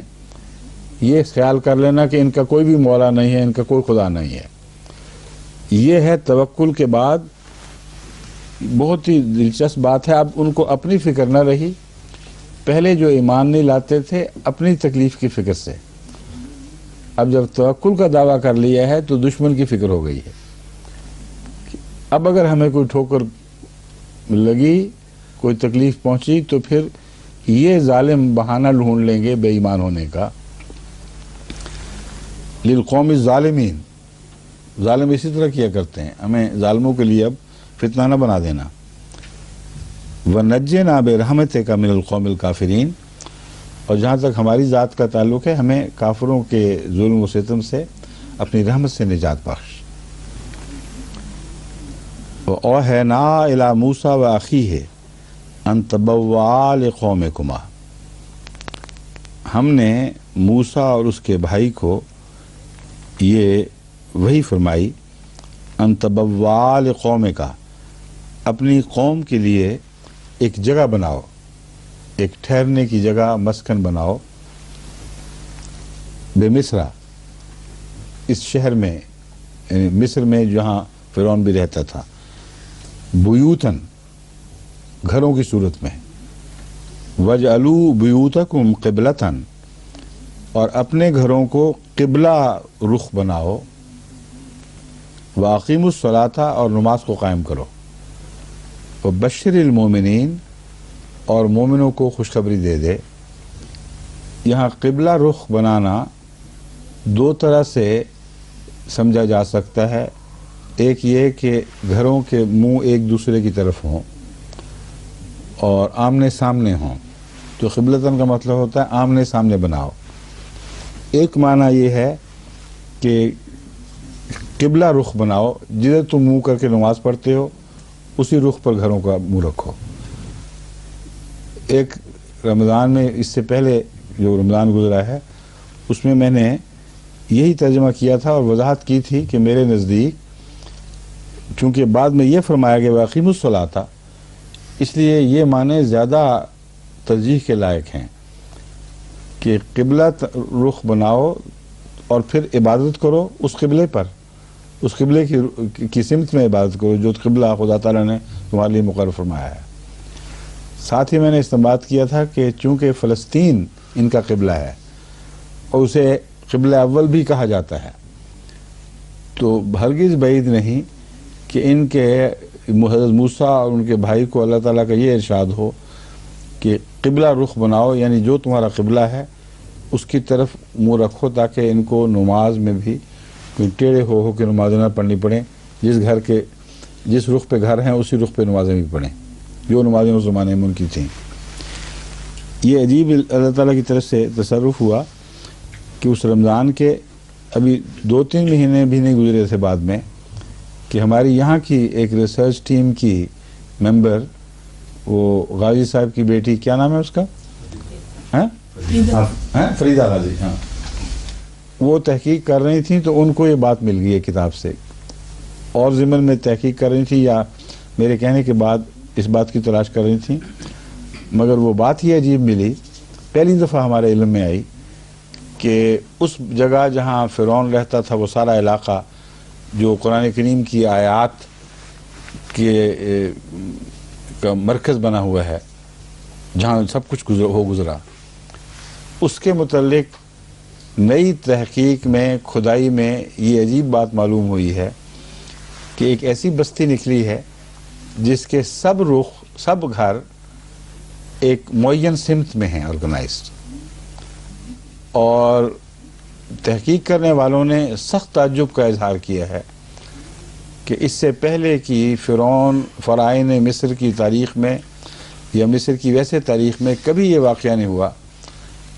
یہ خیال کر لینا کہ ان کا کوئی بھی مولا نہیں ہے، ان کا کوئی خدا نہیں ہے. یہ ہے توکل کے بعد بہت ہی دلچسپ بات ہے. اب ان کو اپنی فکر نہ رہی، پہلے جو ایمان نہیں لاتے تھے اپنی تکلیف کی فکر سے، اب جب توکل کا دعویٰ کر لیا ہے تو دشمن کی فکر ہو گئی ہے. اب اگر ہمیں کوئی ٹھوکر لگی، کوئی تکلیف پہنچی، تو پھر یہ ظالم بہانہ ڈھونڈ لیں گے بے ایمان ہونے کا. للقوم الظالمین، ظالم اسی طرح کیا کرتے ہیں، ہمیں ظالموں کے لیے اب فتنہ نہ بنا دینا. وَنَجِّنَا بِرَحْمَتِكَ مِنَ الْقَوْمِ الْكَافِرِينَ، اور جہاں تک ہماری ذات کا تعلق ہے ہمیں کافروں کے ظلم و ستم سے اپنی رحمت سے نجات بخش. وَأَوْحَيْنَا إِلَىٰ مُوسَىٰ وَأَخِيهِ أَن تَبَوَّآ لِقَوْمِكُمَا، ہم نے موسیٰ اور اس کے بھائی کو یہ وحی فرمائی، ان تبوّآ لقومک، اپنی قوم کے لیے ایک جگہ بناؤ، ایک ٹھہرنے کی جگہ، مسکن بناؤ. بمصر، اس شہر میں، یعنی مصر میں جہاں فرعون بھی رہتا تھا. بیوتن، گھروں کی صورت میں. وَاجْعَلُوا بِيُوتَكُمْ قِبْلَةً، اور اپنے گھروں کو قبلہ رخ بناؤ. وَأَقِيمُوا الصَّلَاةَ، اور نماز کو قائم کرو. وَبَشِّرِ الْمُؤْمِنِينَ، اور مومنوں کو خوشخبری دے دے۔ یہاں قبلہ رخ بنانا دو طرح سے سمجھا جا سکتا ہے۔ ایک یہ کہ گھروں کے منہ ایک دوسرے کی طرف ہوں اور آمنے سامنے ہوں، جو قبلتاً کا مطلب ہوتا ہے آمنے سامنے بناؤ۔ ایک معنی یہ ہے کہ قبلہ رخ بناؤ، جدھر تم منہ کر کے نماز پڑھتے ہو اسی رخ پر گھروں کا منہ رکھو۔ ایک رمضان میں اس سے پہلے جو رمضان گزرا ہے اس میں میں نے یہی ترجمہ کیا تھا اور وضاحت کی تھی کہ میرے نزدیک چونکہ بعد میں یہ فرمایا گیا واقیم الصلاۃ تھا، اس لیے یہ معنی زیادہ ترجیح کے لائق ہیں کہ قبلہ رخ بناؤ اور پھر عبادت کرو اس قبلے پر، اس قبلے کی سمت میں عبادت کرو جو قبلہ خدا تعالیٰ نے تمہارے لیے مقرر فرمایا ہے۔ ساتھ ہی میں نے استنباط کیا تھا کہ چونکہ فلسطین ان کا قبلہ ہے اور اسے قبلہ اول بھی کہا جاتا ہے، تو ہرگز بعید نہیں کہ ان کے حضرت موسیٰ اور ان کے بھائی کو اللہ تعالیٰ کا یہ ارشاد ہو کہ قبلہ رخ بناؤ، یعنی جو تمہارا قبلہ ہے اس کی طرف منہ رکھو تاکہ ان کو نماز میں بھی کوئی ٹیڑھے ہو کے نمازیں نہ پڑھنی پڑیں، جس رخ پہ گھر ہیں اسی رخ پہ نمازیں بھی پڑھیں جو نمازیں اس زمانے میں ان کی تھیں۔ یہ عجیب اللہ تعالیٰ کی طرف سے تصرف ہوا کہ اس رمضان کے ابھی 2-3 مہینے بھی نہیں گزرے تھے بعد میں کہ ہماری یہاں کی ایک ریسرچ ٹیم کی ممبر، وہ غازی صاحب کی بیٹی، کیا نام ہے اس کا؟ فریدہ غازی، ہاں، وہ تحقیق کر رہی تھیں تو ان کو یہ بات مل گئی ہے کتاب سے، اور ضمن میں تحقیق کر رہی تھی یا میرے کہنے کے بعد اس بات کی تلاش کر رہی تھیں، مگر وہ بات ہی عجیب ملی، پہلی دفعہ ہمارے علم میں آئی کہ اس جگہ جہاں فرعون رہتا تھا وہ سارا علاقہ جو قرآن کریم کی آیات کے کا مرکز بنا ہوا ہے، جہاں سب کچھ گزرا، اس کے متعلق نئی تحقیق میں کھدائی میں یہ عجیب بات معلوم ہوئی ہے کہ ایک ایسی بستی نکلی ہے جس کے سب گھر ایک معین سمت میں ہیں آرگنائزڈ، اور تحقیق کرنے والوں نے سخت تعجب کا اظہار کیا ہے کہ اس سے پہلے کی فرعون مصر کی تاریخ میں یا مصر کی ویسے تاریخ میں کبھی یہ واقعہ نہیں ہوا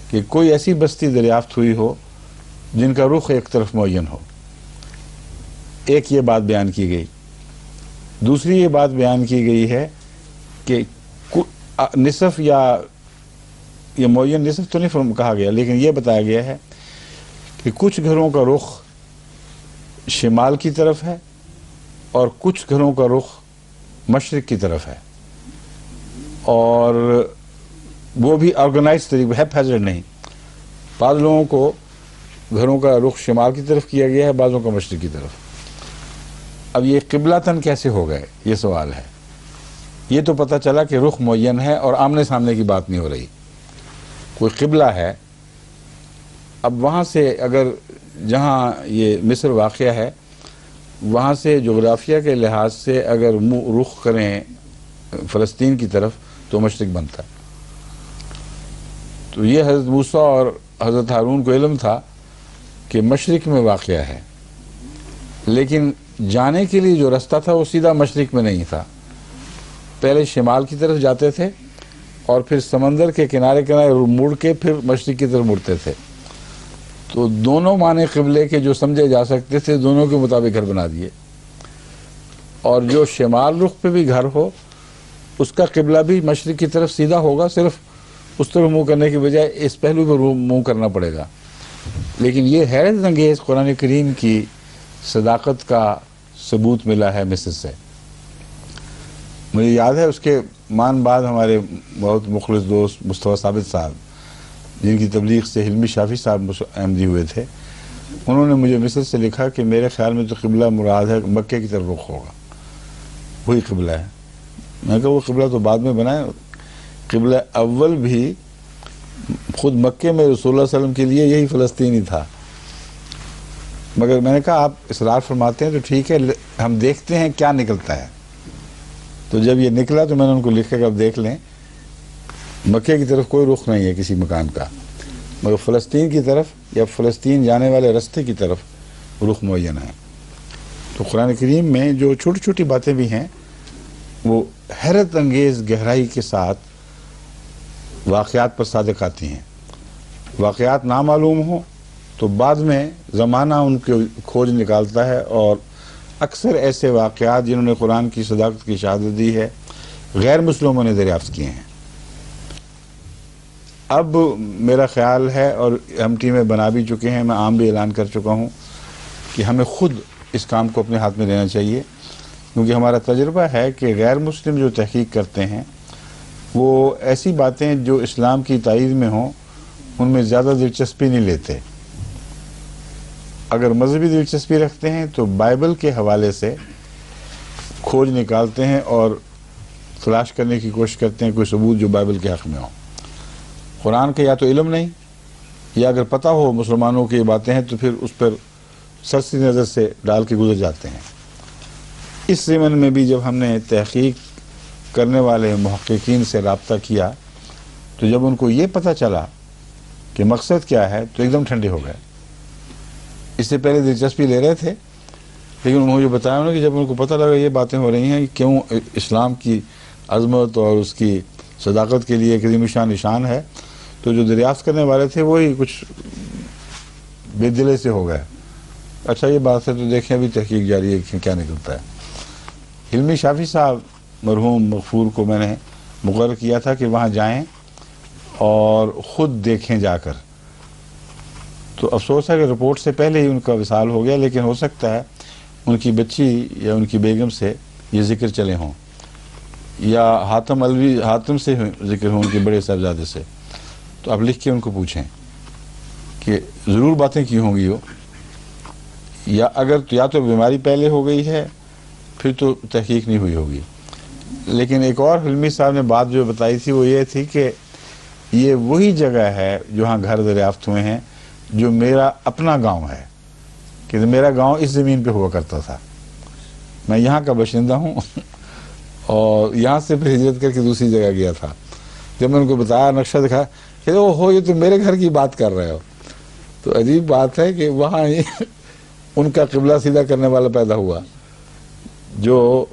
کہ کوئی ایسی بستی دریافت ہوئی ہو جن کا رخ ایک طرف معین ہو۔ ایک یہ بات بیان کی گئی۔ دوسری یہ بات بیان کی گئی ہے کہ نصف یا معین نصف تو نہیں کہا گیا، لیکن یہ بتایا گیا ہے کہ کچھ گھروں کا رخ شمال کی طرف ہے اور کچھ گھروں کا رخ مشرق کی طرف ہے، اور وہ بھی آرگنائز طریقے ہے، ہیپیزرڈ نہیں۔ بعض لوگوں کو گھروں کا رخ شمال کی طرف کیا گیا ہے، بعضوں کا مشرق کی طرف۔ اب یہ قبلتاً کیسے ہو گئے یہ سوال ہے۔ یہ تو پتہ چلا کہ رخ معین ہے اور آمنے سامنے کی بات نہیں ہو رہی، کوئی قبلہ ہے۔ اب وہاں سے اگر جہاں یہ مصر واقع ہے وہاں سے جغرافیہ کے لحاظ سے اگر رخ کریں فلسطین کی طرف تو مشرق بنتا ہے۔ تو یہ حضرت موسیٰ اور حضرت ہارون کو علم تھا کہ مشرق میں واقع ہے، لیکن جانے کے لیے جو رستہ تھا وہ سیدھا مشرق میں نہیں تھا، پہلے شمال کی طرف جاتے تھے اور پھر سمندر کے کنارے مڑ کے پھر مشرق کی طرف مڑتے تھے۔ تو دونوں معنی قبلے کے جو سمجھے جا سکتے تھے دونوں کے مطابق گھر بنا دیے، اور جو شمال رخ پہ بھی گھر ہو اس کا قبلہ بھی مشرق کی طرف سیدھا ہوگا، صرف اس طرف منہ کرنے کی بجائے اس پہلو پر منہ کرنا پڑے گا۔ لیکن یہ حیرت انگیز قرآن کریم کی صداقت کا ثبوت ملا ہے مصر سے۔ مجھے یاد ہے اس کے بعد ہمارے بہت مخلص دوست مصطفیٰ ثابت صاحب، جن کی تبلیغ سے حلمی شافی صاحب احمدی ہوئے تھے، انہوں نے مجھے مصر سے لکھا کہ میرے خیال میں تو قبلہ مراد ہے مکے کی طرف رخ ہوگا، وہی قبلہ ہے۔ میں نے کہا وہ قبلہ تو بعد میں بنا ہے، قبلہ اول بھی خود مکے میں رسول اللہ علیہ وسلم کے لیے یہی فلسطین ہی تھا، مگر میں نے کہا آپ اصرار فرماتے ہیں تو ٹھیک ہے، ہم دیکھتے ہیں کیا نکلتا ہے۔ تو جب یہ نکلا تو میں نے ان کو لکھا کہ اب دیکھ لیں مکے کی طرف کوئی رخ نہیں ہے کسی مکان کا، مگر فلسطین کی طرف یا فلسطین جانے والے رستے کی طرف رخ معین ہے۔ تو قرآن کریم میں جو چھوٹی چھوٹی باتیں بھی ہیں وہ حیرت انگیز گہرائی کے ساتھ واقعات پر صادق آتی ہیں۔ واقعات نامعلوم ہوں تو بعد میں زمانہ ان کی کھوج نکالتا ہے، اور اکثر ایسے واقعات جنہوں نے قرآن کی صداقت کی شہادت دی ہے غیر مسلموں نے دریافت کیے ہیں۔ اب میرا خیال ہے، اور ہم ٹیمیں بنا بھی چکے ہیں، میں عام بھی اعلان کر چکا ہوں کہ ہمیں خود اس کام کو اپنے ہاتھ میں لینا چاہیے، کیونکہ ہمارا تجربہ ہے کہ غیر مسلم جو تحقیق کرتے ہیں وہ ایسی باتیں جو اسلام کی تائید میں ہوں ان میں زیادہ دلچسپی نہیں لیتے۔ اگر مذہبی دلچسپی رکھتے ہیں تو بائبل کے حوالے سے کھوج نکالتے ہیں اور تلاش کرنے کی کوشش کرتے ہیں کوئی ثبوت جو بائبل کے حق میں ہو۔ قرآن کا یا تو علم نہیں، یا اگر پتہ ہو مسلمانوں کی یہ باتیں ہیں تو پھر اس پر سرسری نظر سے ڈال کے گزر جاتے ہیں۔ اس ضمن میں بھی جب ہم نے تحقیق کرنے والے محققین سے رابطہ کیا تو جب ان کو یہ پتہ چلا کہ مقصد کیا ہے تو ایک دم ٹھنڈے ہو گئے۔ اس سے پہلے دلچسپی لے رہے تھے، لیکن انہوں نے جو بتایا کہ جب ان کو پتہ لگا یہ باتیں ہو رہی ہیں کہ کیوں اسلام کی عظمت اور اس کی صداقت کے لیے ایک عظیم شان نشان ہے، تو جو دریافت کرنے والے تھے وہی کچھ بے دلے سے ہو گئے۔ اچھا یہ بات ہے تو دیکھیں ابھی تحقیق جاری ہے کہ کیا نکلتا ہے۔ حلمی شافی صاحب مرحوم مغفور کو میں نے مقرر کیا تھا کہ وہاں جائیں اور خود دیکھیں جا کر، تو افسوس ہے کہ رپورٹ سے پہلے ہی ان کا وصال ہو گیا، لیکن ہو سکتا ہے ان کی بچی یا ان کی بیگم سے یہ ذکر چلے ہوں، یا حاتم سے ذکر ہوں ان کے بڑے صاحبزادے سے، تو آپ لکھ کے ان کو پوچھیں کہ ضرور باتیں کی ہوں گی وہ، یا اگر یا تو بیماری پہلے ہو گئی ہے پھر تو تحقیق نہیں ہوئی ہوگی۔ لیکن ایک اور حلمی صاحب نے بات جو بتائی تھی وہ یہ تھی کہ یہ وہی جگہ ہے جہاں گھر دریافت ہوئے ہیں جو میرا اپنا گاؤں ہے، کہ میرا گاؤں اس زمین پہ ہوا کرتا تھا، میں یہاں کا باشندہ ہوں اور یہاں سے پھر ہجرت کر کے دوسری جگہ گیا تھا۔ جب میں ان کو بتایا، نقشہ دکھایا کہ او ہو یہ تو میرے گھر کی بات کر رہے ہو، تو عجیب بات ہے کہ وہاں ان کا قبلہ سیدھا کرنے والا پیدا ہوا، جو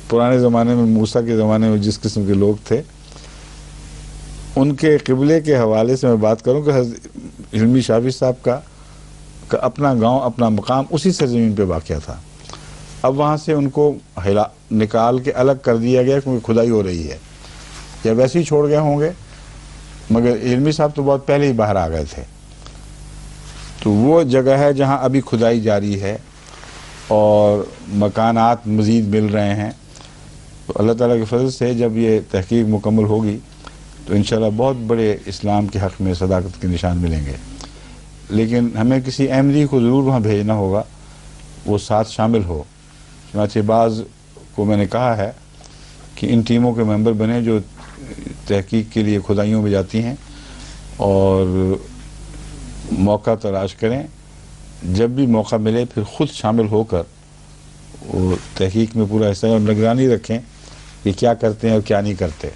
پرانے زمانے میں موسیٰ کے زمانے میں جس قسم کے لوگ تھے ان کے قبلے کے حوالے سے میں بات کروں کہ حضرت حلمی شافی صاحب کا اپنا گاؤں اپنا مقام اسی سرزمین پہ واقع تھا۔ اب وہاں سے ان کو نکال کے الگ کر دیا گیا کیونکہ کھدائی ہو رہی ہے، یا ویسے ہی چھوڑ گئے ہوں گے، مگر حلمی صاحب تو بہت پہلے ہی باہر آ گئے تھے۔ تو وہ جگہ ہے جہاں ابھی کھدائی جاری ہے اور مکانات مزید مل رہے ہیں، تو اللہ تعالیٰ کے فضل سے جب یہ تحقیق مکمل ہوگی تو انشاءاللہ بہت بڑے اسلام کے حق میں صداقت کے نشان ملیں گے۔ لیکن ہمیں کسی احمدی کو ضرور وہاں بھیجنا ہوگا، وہ ساتھ شامل ہو۔ چنانچہ بعض کو میں نے کہا ہے کہ ان ٹیموں کے ممبر بنے جو تحقیق کے لیے کھدائیوں میں جاتی ہیں، اور موقع تلاش کریں، جب بھی موقع ملے پھر خود شامل ہو کر وہ تحقیق میں پورا حصہ اور نگرانی رکھیں کہ کیا کرتے ہیں اور کیا نہیں کرتے۔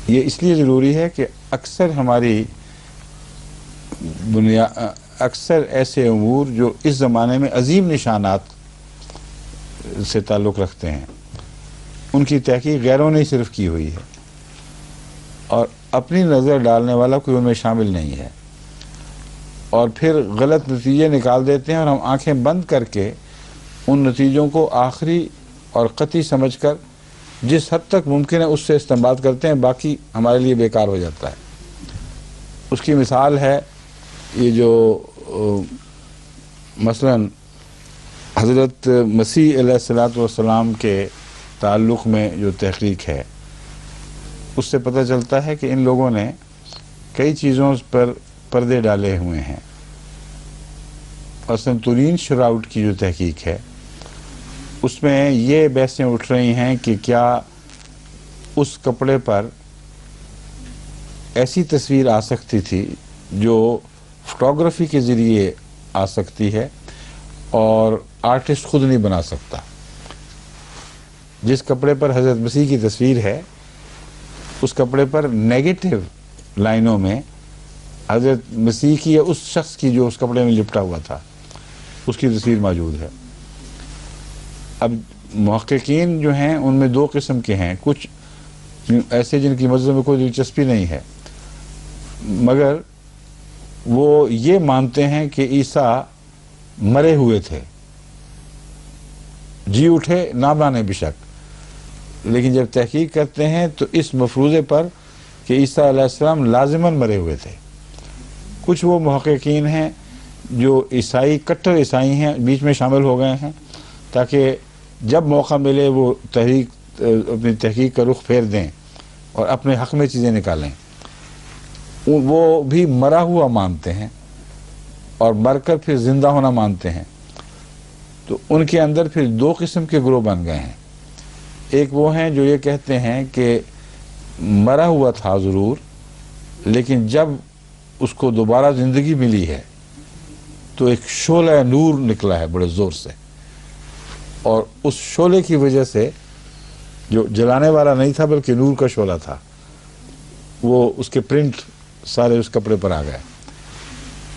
یہ اس لیے ضروری ہے کہ اکثر ایسے امور جو اس زمانے میں عظیم نشانات سے تعلق رکھتے ہیں ان کی تحقیق غیروں نے صرف کی ہوئی ہے، اور اپنی نظر ڈالنے والا کوئی ان میں شامل نہیں ہے، اور پھر غلط نتیجے نکال دیتے ہیں، اور ہم آنکھیں بند کر کے ان نتیجوں کو آخری اور قطعی سمجھ کر جس حد تک ممکن ہے اس سے استنباط کرتے ہیں، باقی ہمارے لیے بیکار ہو جاتا ہے۔ اس کی مثال ہے یہ جو مثلا حضرت مسیح علیہ الصلوۃ والسلام کے تعلق میں جو تحقیق ہے اس سے پتہ چلتا ہے کہ ان لوگوں نے کئی چیزوں پر پردے ڈالے ہوئے ہیں۔ مثلا تورین شراؤٹ کی جو تحقیق ہے اس میں یہ بحثیں اٹھ رہی ہیں کہ کیا اس کپڑے پر ایسی تصویر آ سکتی تھی جو فوٹوگرافی کے ذریعے آ سکتی ہے اور آرٹسٹ خود نہیں بنا سکتا۔ جس کپڑے پر حضرت مسیح کی تصویر ہے اس کپڑے پر نیگیٹو لائنوں میں حضرت مسیح کی یا اس شخص کی جو اس کپڑے میں لپٹا ہوا تھا اس کی تصویر موجود ہے۔ اب محققین جو ہیں ان میں دو قسم کے ہیں، کچھ ایسے جن کی مذہب میں کوئی دلچسپی نہیں ہے مگر وہ یہ مانتے ہیں کہ عیسیٰ مرے ہوئے تھے، جی اٹھے نہ مانے بشک، لیکن جب تحقیق کرتے ہیں تو اس مفروضے پر کہ عیسیٰ علیہ السلام لازماً مرے ہوئے تھے۔ کچھ وہ محققین ہیں جو عیسائی کٹر عیسائی ہیں بیچ میں شامل ہو گئے ہیں تاکہ جب موقع ملے وہ اپنی تحقیق کا رخ پھیر دیں اور اپنے حق میں چیزیں نکالیں۔ وہ بھی مرا ہوا مانتے ہیں اور مر کر پھر زندہ ہونا مانتے ہیں، تو ان کے اندر پھر دو قسم کے گروہ بن گئے ہیں۔ ایک وہ ہیں جو یہ کہتے ہیں کہ مرا ہوا تھا ضرور، لیکن جب اس کو دوبارہ زندگی ملی ہے تو ایک شعلہ نور نکلا ہے بڑے زور سے، اور اس شعلے کی وجہ سے جو جلانے والا نہیں تھا بلکہ نور کا شعلہ تھا، وہ اس کے پرنٹ سارے اس کپڑے پر آ گئے،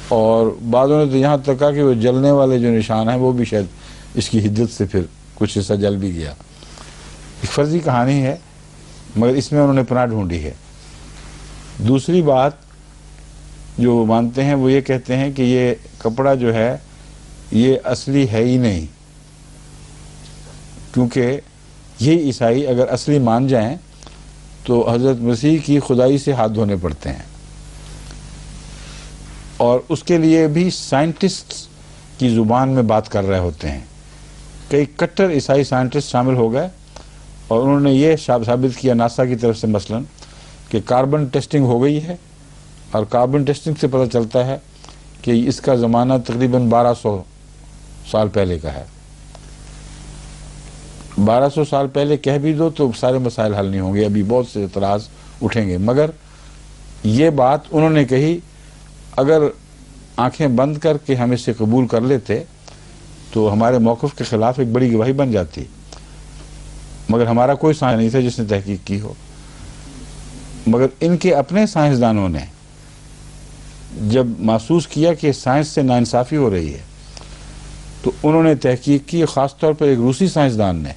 اور بعضوں نے تو یہاں تک کہا کہ وہ جلنے والے جو نشان ہیں وہ بھی شاید اس کی حدت سے پھر کچھ حصہ جل بھی گیا۔ ایک فرضی کہانی ہے مگر اس میں انہوں نے پناہ ڈھونڈی ہے۔ دوسری بات جو وہ مانتے ہیں وہ یہ کہتے ہیں کہ یہ کپڑا جو ہے یہ اصلی ہے ہی نہیں، کیونکہ یہ عیسائی اگر اصلی مان جائیں تو حضرت مسیح کی خدائی سے ہاتھ دھونے پڑتے ہیں، اور اس کے لیے بھی سائنٹسٹ کی زبان میں بات کر رہے ہوتے ہیں۔ کئی کٹر عیسائی سائنٹسٹ شامل ہو گئے اور انہوں نے یہ ثابت کیا ناسا کی طرف سے مثلاً کہ کاربن ٹیسٹنگ ہو گئی ہے، اور کاربن ٹیسٹنگ سے پتہ چلتا ہے کہ اس کا زمانہ تقریباً 1200 سال پہلے کا ہے۔ 1200 سال پہلے کہہ بھی دو تو سارے مسائل حل نہیں ہوں گے، ابھی بہت سے اعتراض اٹھیں گے، مگر یہ بات انہوں نے کہی اگر آنکھیں بند کر کے ہم اسے قبول کر لیتے تو ہمارے موقف کے خلاف ایک بڑی گواہی بن جاتی، مگر ہمارا کوئی سائنس نہیں تھا جس نے تحقیق کی ہو۔ مگر ان کے اپنے سائنسدانوں نے جب محسوس کیا کہ سائنس سے ناانصافی ہو رہی ہے تو انہوں نے تحقیق کی، خاص طور پر ایک روسی سائنسدان نے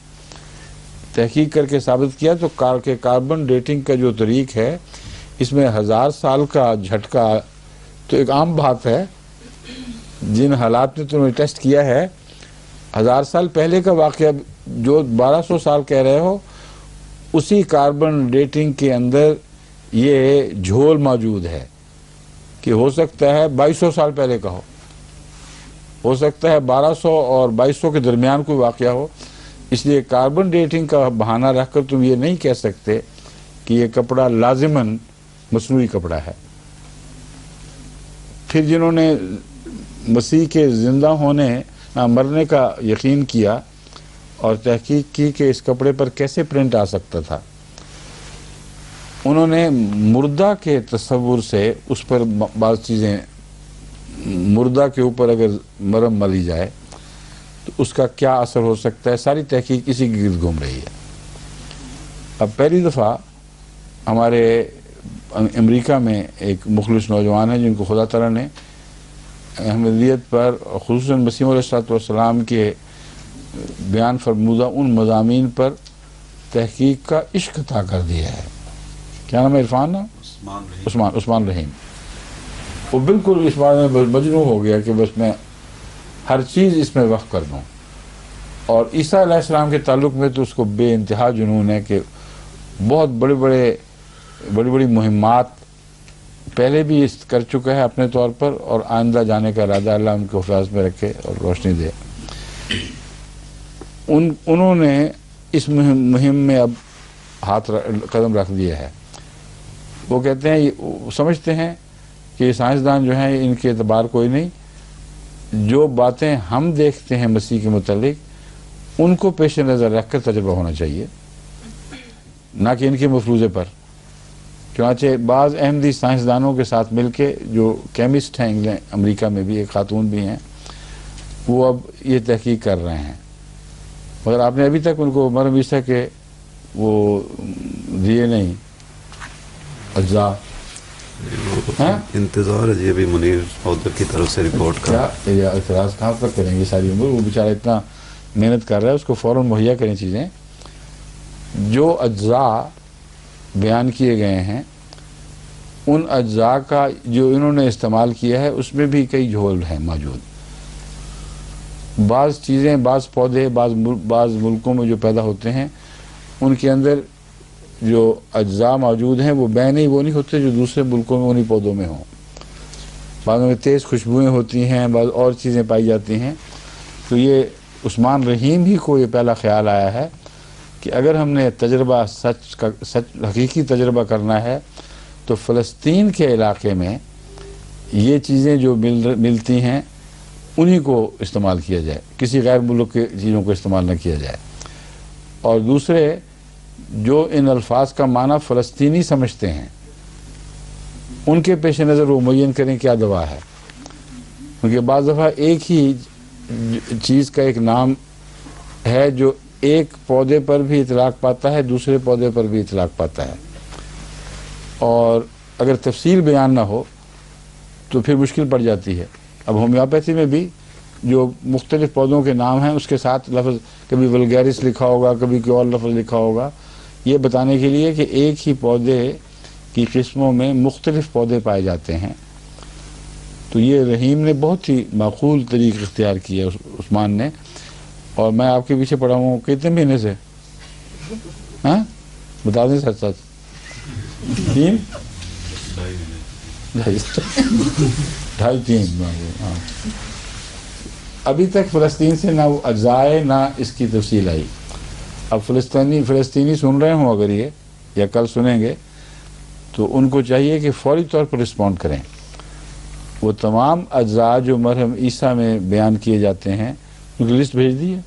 تحقیق کر کے ثابت کیا تو کہ کاربن ڈیٹنگ کا جو طریق ہے اس میں 1000 سال کا جھٹکا تو ایک عام بات ہے، جن حالات میں تم نے ٹیسٹ کیا ہے 1000 سال پہلے کا واقعہ جو 1200 سال کہہ رہے ہو، اسی کاربن ڈیٹنگ کے اندر یہ جھول موجود ہے کہ ہو سکتا ہے 2200 سال پہلے کا ہو سکتا ہے 1200 اور 2200 کے درمیان کوئی واقعہ ہو، اس لیے کاربن ڈیٹنگ کا بہانہ رکھ کر تم یہ نہیں کہہ سکتے کہ یہ کپڑا لازماً مصنوعی کپڑا ہے۔ پھر جنہوں نے مسیح کے زندہ ہونے مرنے کا یقین کیا اور تحقیق کی کہ اس کپڑے پر کیسے پرنٹ آ سکتا تھا، انہوں نے مردہ کے تصور سے اس پر بعض چیزیں، مردہ کے اوپر اگر مرم ملی جائے تو اس کا کیا اثر ہو سکتا ہے، ساری تحقیق اسی کے گرد گھوم رہی ہے۔ اب پہلی دفعہ ہمارے امریکہ میں ایک مخلص نوجوان ہیں جن کو خدا تعالیٰ نے احمدیت پر خصوصاً مسیح علیہ السلام کے بیان فرمودہ ان مضامین پر تحقیق کا عشق عطا کر دیا ہے۔ کیا نام ہے؟ عرفان نام؟ عثمان رحیم۔ وہ بالکل اس بارے میں مجنون ہو گیا کہ بس میں ہر چیز اس میں وقف کر دوں، اور عیسیٰ علیہ السلام کے تعلق میں تو اس کو بے انتہا جنون ہے کہ بہت بڑی مہمات پہلے بھی اس کر چکا ہے اپنے طور پر، اور آئندہ جانے کا ارادہ اللہ ان کو حفاظت میں رکھے اور روشنی دے۔ انہوں نے اس مہم میں اب قدم رکھ دیا ہے۔ وہ کہتے ہیں، سمجھتے ہیں کہ یہ سائنسدان جو ہیں ان کے اعتبار کوئی نہیں، جو باتیں ہم دیکھتے ہیں مسیح کے متعلق ان کو پیش نظر رکھ کر تجربہ ہونا چاہیے، نہ کہ ان کے مفروضے پر۔ چنانچہ بعض احمدی سائنسدانوں کے ساتھ مل کے جو کیمسٹ ہیں امریکہ میں بھی، ایک خاتون بھی ہیں، وہ اب یہ تحقیق کر رہے ہیں، مگر آپ نے ابھی تک ان کو مرہم عیسیٰ کے وہ دیے نہیں، اجزاء. انتظار ہے جی ابھی منیر عودر کی طرف سے رپورٹ کا. کیا اعتراض کہاں تک کریں گے ساری عمر؟ وہ بیچارہ اتنا محنت کر رہا ہے، اس کو فوراً مہیا کریں چیزیں. جو اجزاء بیان کیے گئے ہیں ان اجزاء کا جو انہوں نے استعمال کیا ہے اس میں بھی کئی جھول ہیں موجود. بعض چیزیں، بعض پودے بعض ملکوں میں جو پیدا ہوتے ہیں ان کے اندر جو اجزاء موجود ہیں وہ وہ نہیں ہوتے جو دوسرے ملکوں میں انہی پودوں میں ہوں. بعضوں میں تیز خوشبوئیں ہوتی ہیں، بعض اور چیزیں پائی جاتی ہیں. تو یہ عثمان رحیم ہی کو یہ پہلا خیال آیا ہے کہ اگر ہم نے تجربہ سچ حقیقی تجربہ کرنا ہے تو فلسطین کے علاقے میں یہ چیزیں جو ملتی ہیں انہی کو استعمال کیا جائے، کسی غیر ملک کے چیزوں کو استعمال نہ کیا جائے. اور دوسرے جو ان الفاظ کا معنی فلسطینی سمجھتے ہیں ان کے پیش نظر وہ معین کریں کیا دوا ہے. کیونکہ بعض دفعہ ایک ہی چیز کا ایک نام ہے جو ایک پودے پر بھی اطلاق پاتا ہے، دوسرے پودے پر بھی اطلاق پاتا ہے. اور اگر تفصیل بیان نہ ہو تو پھر مشکل پڑ جاتی ہے. اب ہومیوپیتھی میں بھی جو مختلف پودوں کے نام ہیں اس کے ساتھ لفظ کبھی ولگیرس لکھا ہوگا، کبھی کوئی اور لفظ لکھا ہوگا، یہ بتانے کے لیے کہ ایک ہی پودے کی قسموں میں مختلف پودے پائے جاتے ہیں. تو یہ رحیم نے بہت ہی معقول طریق اختیار کیا عثمان نے. اور میں آپ کے پیچھے پڑا ہوں کتنے مہینے سے؟ ہاں بتا دیں سچ سچ. 3 2.5 ہاں. ابھی تک فلسطین سے نہ وہ اجزائے نہ اس کی تفصیل آئی. اب فلسطینی سن رہے ہوں اگر یہ یا کل سنیں گے تو ان کو چاہیے کہ فوری طور پر رسپونڈ کریں. وہ تمام اجزاء جو مرحوم عیسیٰ میں بیان کیے جاتے ہیں ان کی لسٹ بھیج دی ہے.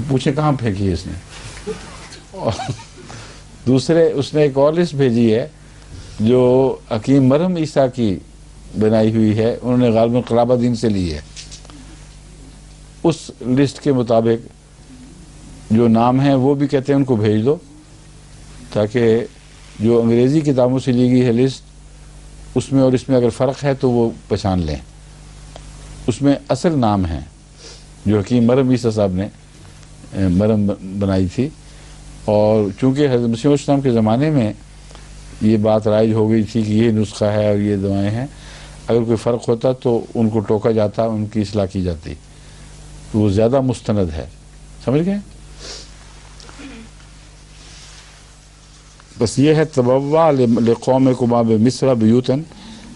پوچھیں کہاں پھینکی ہے اس نے. اور دوسرے اس نے ایک اور لسٹ بھیجی ہے جو حکیم مرحوم عیسیٰ کی بنائی ہوئی ہے، انہوں نے غالباً قرابہ دین سے لی ہے. اس لسٹ کے مطابق جو نام ہیں وہ بھی کہتے ہیں ان کو بھیج دو تاکہ جو انگریزی کتابوں سے لی گئی ہے لسٹ اس میں اور اس میں اگر فرق ہے تو وہ پہچان لیں. اس میں اصل نام ہیں جو حکیم مرحوم عیسیٰ صاحب نے مرحوم بنائی تھی. اور چونکہ حضرت مسیح السلام کے زمانے میں یہ بات رائج ہو گئی تھی کہ یہ نسخہ ہے اور یہ دوائیں ہیں، اگر کوئی فرق ہوتا تو ان کو ٹوکا جاتا، ان کی اصلاح کی جاتی. وہ زیادہ مستند ہے. سمجھ گئے؟ بس یہ ہے تبوا لقومکما بمصر بیوتا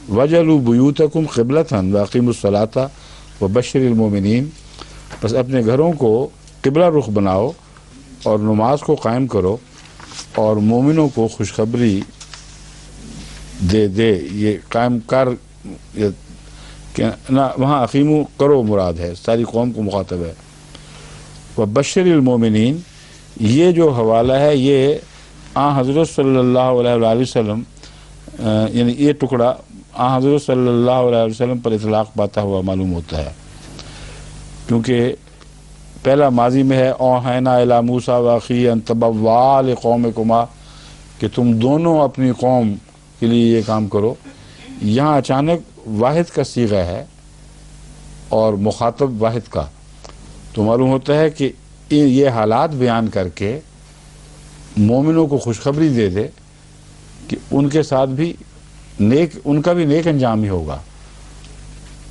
وجعلوا بیوتکم قبلۃ واقیموا الصلاۃ وبشر المؤمنین. بس اپنے گھروں کو قبلہ رخ بناؤ اور نماز کو قائم کرو اور مومنوں کو خوشخبری دے. یہ قائم کر نہ وہاں اقیمو کرو مراد ہے، ساری قوم کو مخاطب ہے. وبشر المؤمنین یہ جو حوالہ ہے یہ حضرت صلی اللہ علیہ وسلم یعنی یہ ٹکڑا حضرت صلی اللہ علیہ وسلم پر اطلاق پاتا ہوا معلوم ہوتا ہے. کیونکہ پہلا ماضی میں ہے اوحینا الی موسیٰ واخی ان تبوا لقومکما کہ تم دونوں اپنی قوم کے لیے یہ کام کرو. یہاں اچانک واحد کا صیغہ ہے اور مخاطب واحد کا، تو معلوم ہوتا ہے کہ یہ حالات بیان کر کے مومنوں کو خوشخبری دے کہ ان کے ساتھ بھی ان کا بھی نیک انجام ہی ہوگا.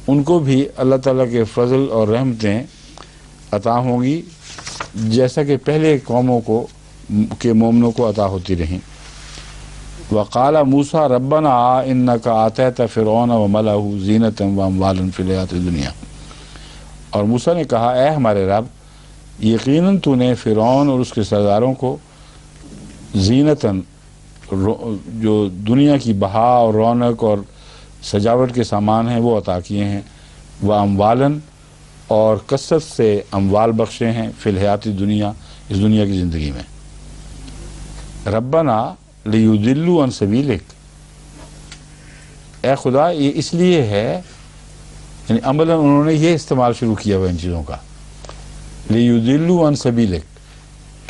ان کو بھی اللہ تعالیٰ کے فضل اور رحمتیں عطا ہوں گی جیسا کہ پہلے قوموں کے مومنوں کو عطا ہوتی رہیں. وقال موسیٰ ربنا انکا آتیت فرعون وملأہ زینۃ واموالا فی الحیاۃ الدنیا. اور موسیٰ نے کہا اے ہمارے رب یقیناً تو نے فرعون اور اس کے سرداروں کو زینتاً جو دنیا کی بہا اور رونق اور سجاوٹ کے سامان ہیں وہ عطا کیے ہیں. واموالاً اور کثرت سے اموال بخشے ہیں فی الحیات دنیا اس دنیا کی زندگی میں. ربنا لیضلوا عن سبیلک اے خدا یہ اس لیے ہے یعنی عملاً انہوں نے یہ استعمال شروع کیا ہوا ان چیزوں کا لیضلوا عن سبیلک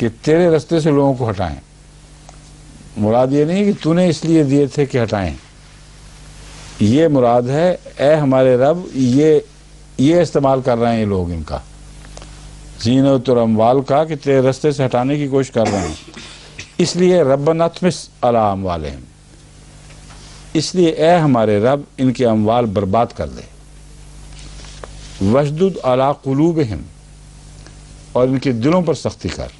کہ تیرے رستے سے لوگوں کو ہٹائیں. مراد یہ نہیں کہ تو نے اس لیے دیے تھے کہ ہٹائیں، یہ مراد ہے اے ہمارے رب یہ استعمال کر رہے ہیں یہ لوگ ان کا زینت اور اموال کا کہ تیرے رستے سے ہٹانے کی کوشش کر رہے ہیں، اس لیے ربنا اطمس علی اموالہم، اس لیے اے ہمارے رب ان کے اموال برباد کر دے، وشدد علی قلوبہم، اور ان کے دلوں پر سختی کر،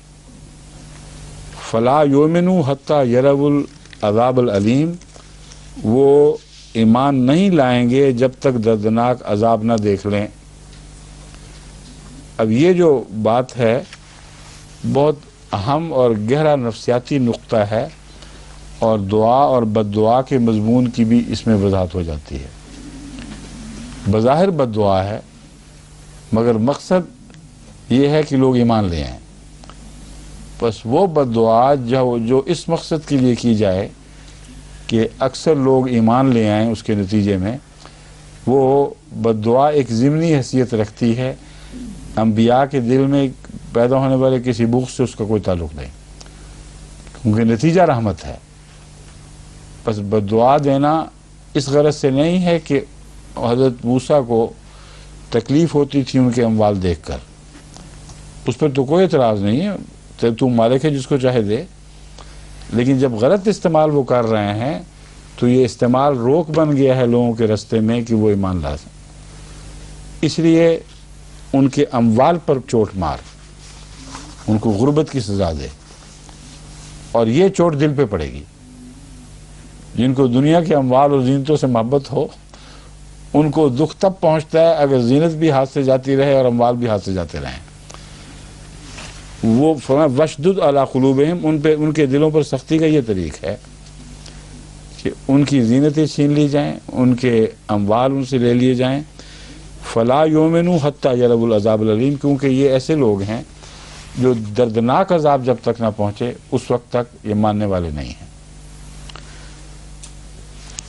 فلا یؤمنوا حتی یروا العذاب العلیم، وہ ایمان نہیں لائیں گے جب تک دردناک عذاب نہ دیکھ لیں۔ اب یہ جو بات ہے بہت اہم اور گہرا نفسیاتی نقطہ ہے، اور دعا اور بد دعا کے مضمون کی بھی اس میں وضاحت ہو جاتی ہے۔ بظاہر بد دعا ہے مگر مقصد یہ ہے کہ لوگ ایمان لے آئیں، بس وہ بد دعا جو اس مقصد کے لیے کی جائے کہ اکثر لوگ ایمان لے آئیں، اس کے نتیجے میں وہ بد دعا ایک ضمنی حیثیت رکھتی ہے، انبیاء کے دل میں پیدا ہونے والے کسی بغض سے اس کا کوئی تعلق نہیں، کیونکہ نتیجہ رحمت ہے۔ بس بد دعا دینا اس غرض سے نہیں ہے کہ حضرت موسیٰ کو تکلیف ہوتی تھی ان کے اموال دیکھ کر، اس پر تو کوئی اعتراض نہیں ہے، تو مالک ہے جس کو چاہے دے، لیکن جب غلط استعمال وہ کر رہے ہیں تو یہ استعمال روک بن گیا ہے لوگوں کے رستے میں کہ وہ ایمان لا سکیں، اس لیے ان کے اموال پر چوٹ مار، ان کو غربت کی سزا دے، اور یہ چوٹ دل پہ پڑے گی۔ جن کو دنیا کے اموال اور زینتوں سے محبت ہو ان کو دکھ تب پہنچتا ہے اگر زینت بھی ہاتھ سے جاتی رہے اور اموال بھی ہاتھ سے جاتے رہیں۔ وہ فرمایا وشدد علی قلوبہم، ان کے دلوں پر سختی کا یہ طریق ہے کہ ان کی زینتیں چھین لی جائیں، ان کے اموال ان سے لے لیے جائیں، فلا یؤمنوا حتی یروا العذاب العلیم، کیونکہ یہ ایسے لوگ ہیں جو دردناک عذاب جب تک نہ پہنچے اس وقت تک یہ ماننے والے نہیں ہیں۔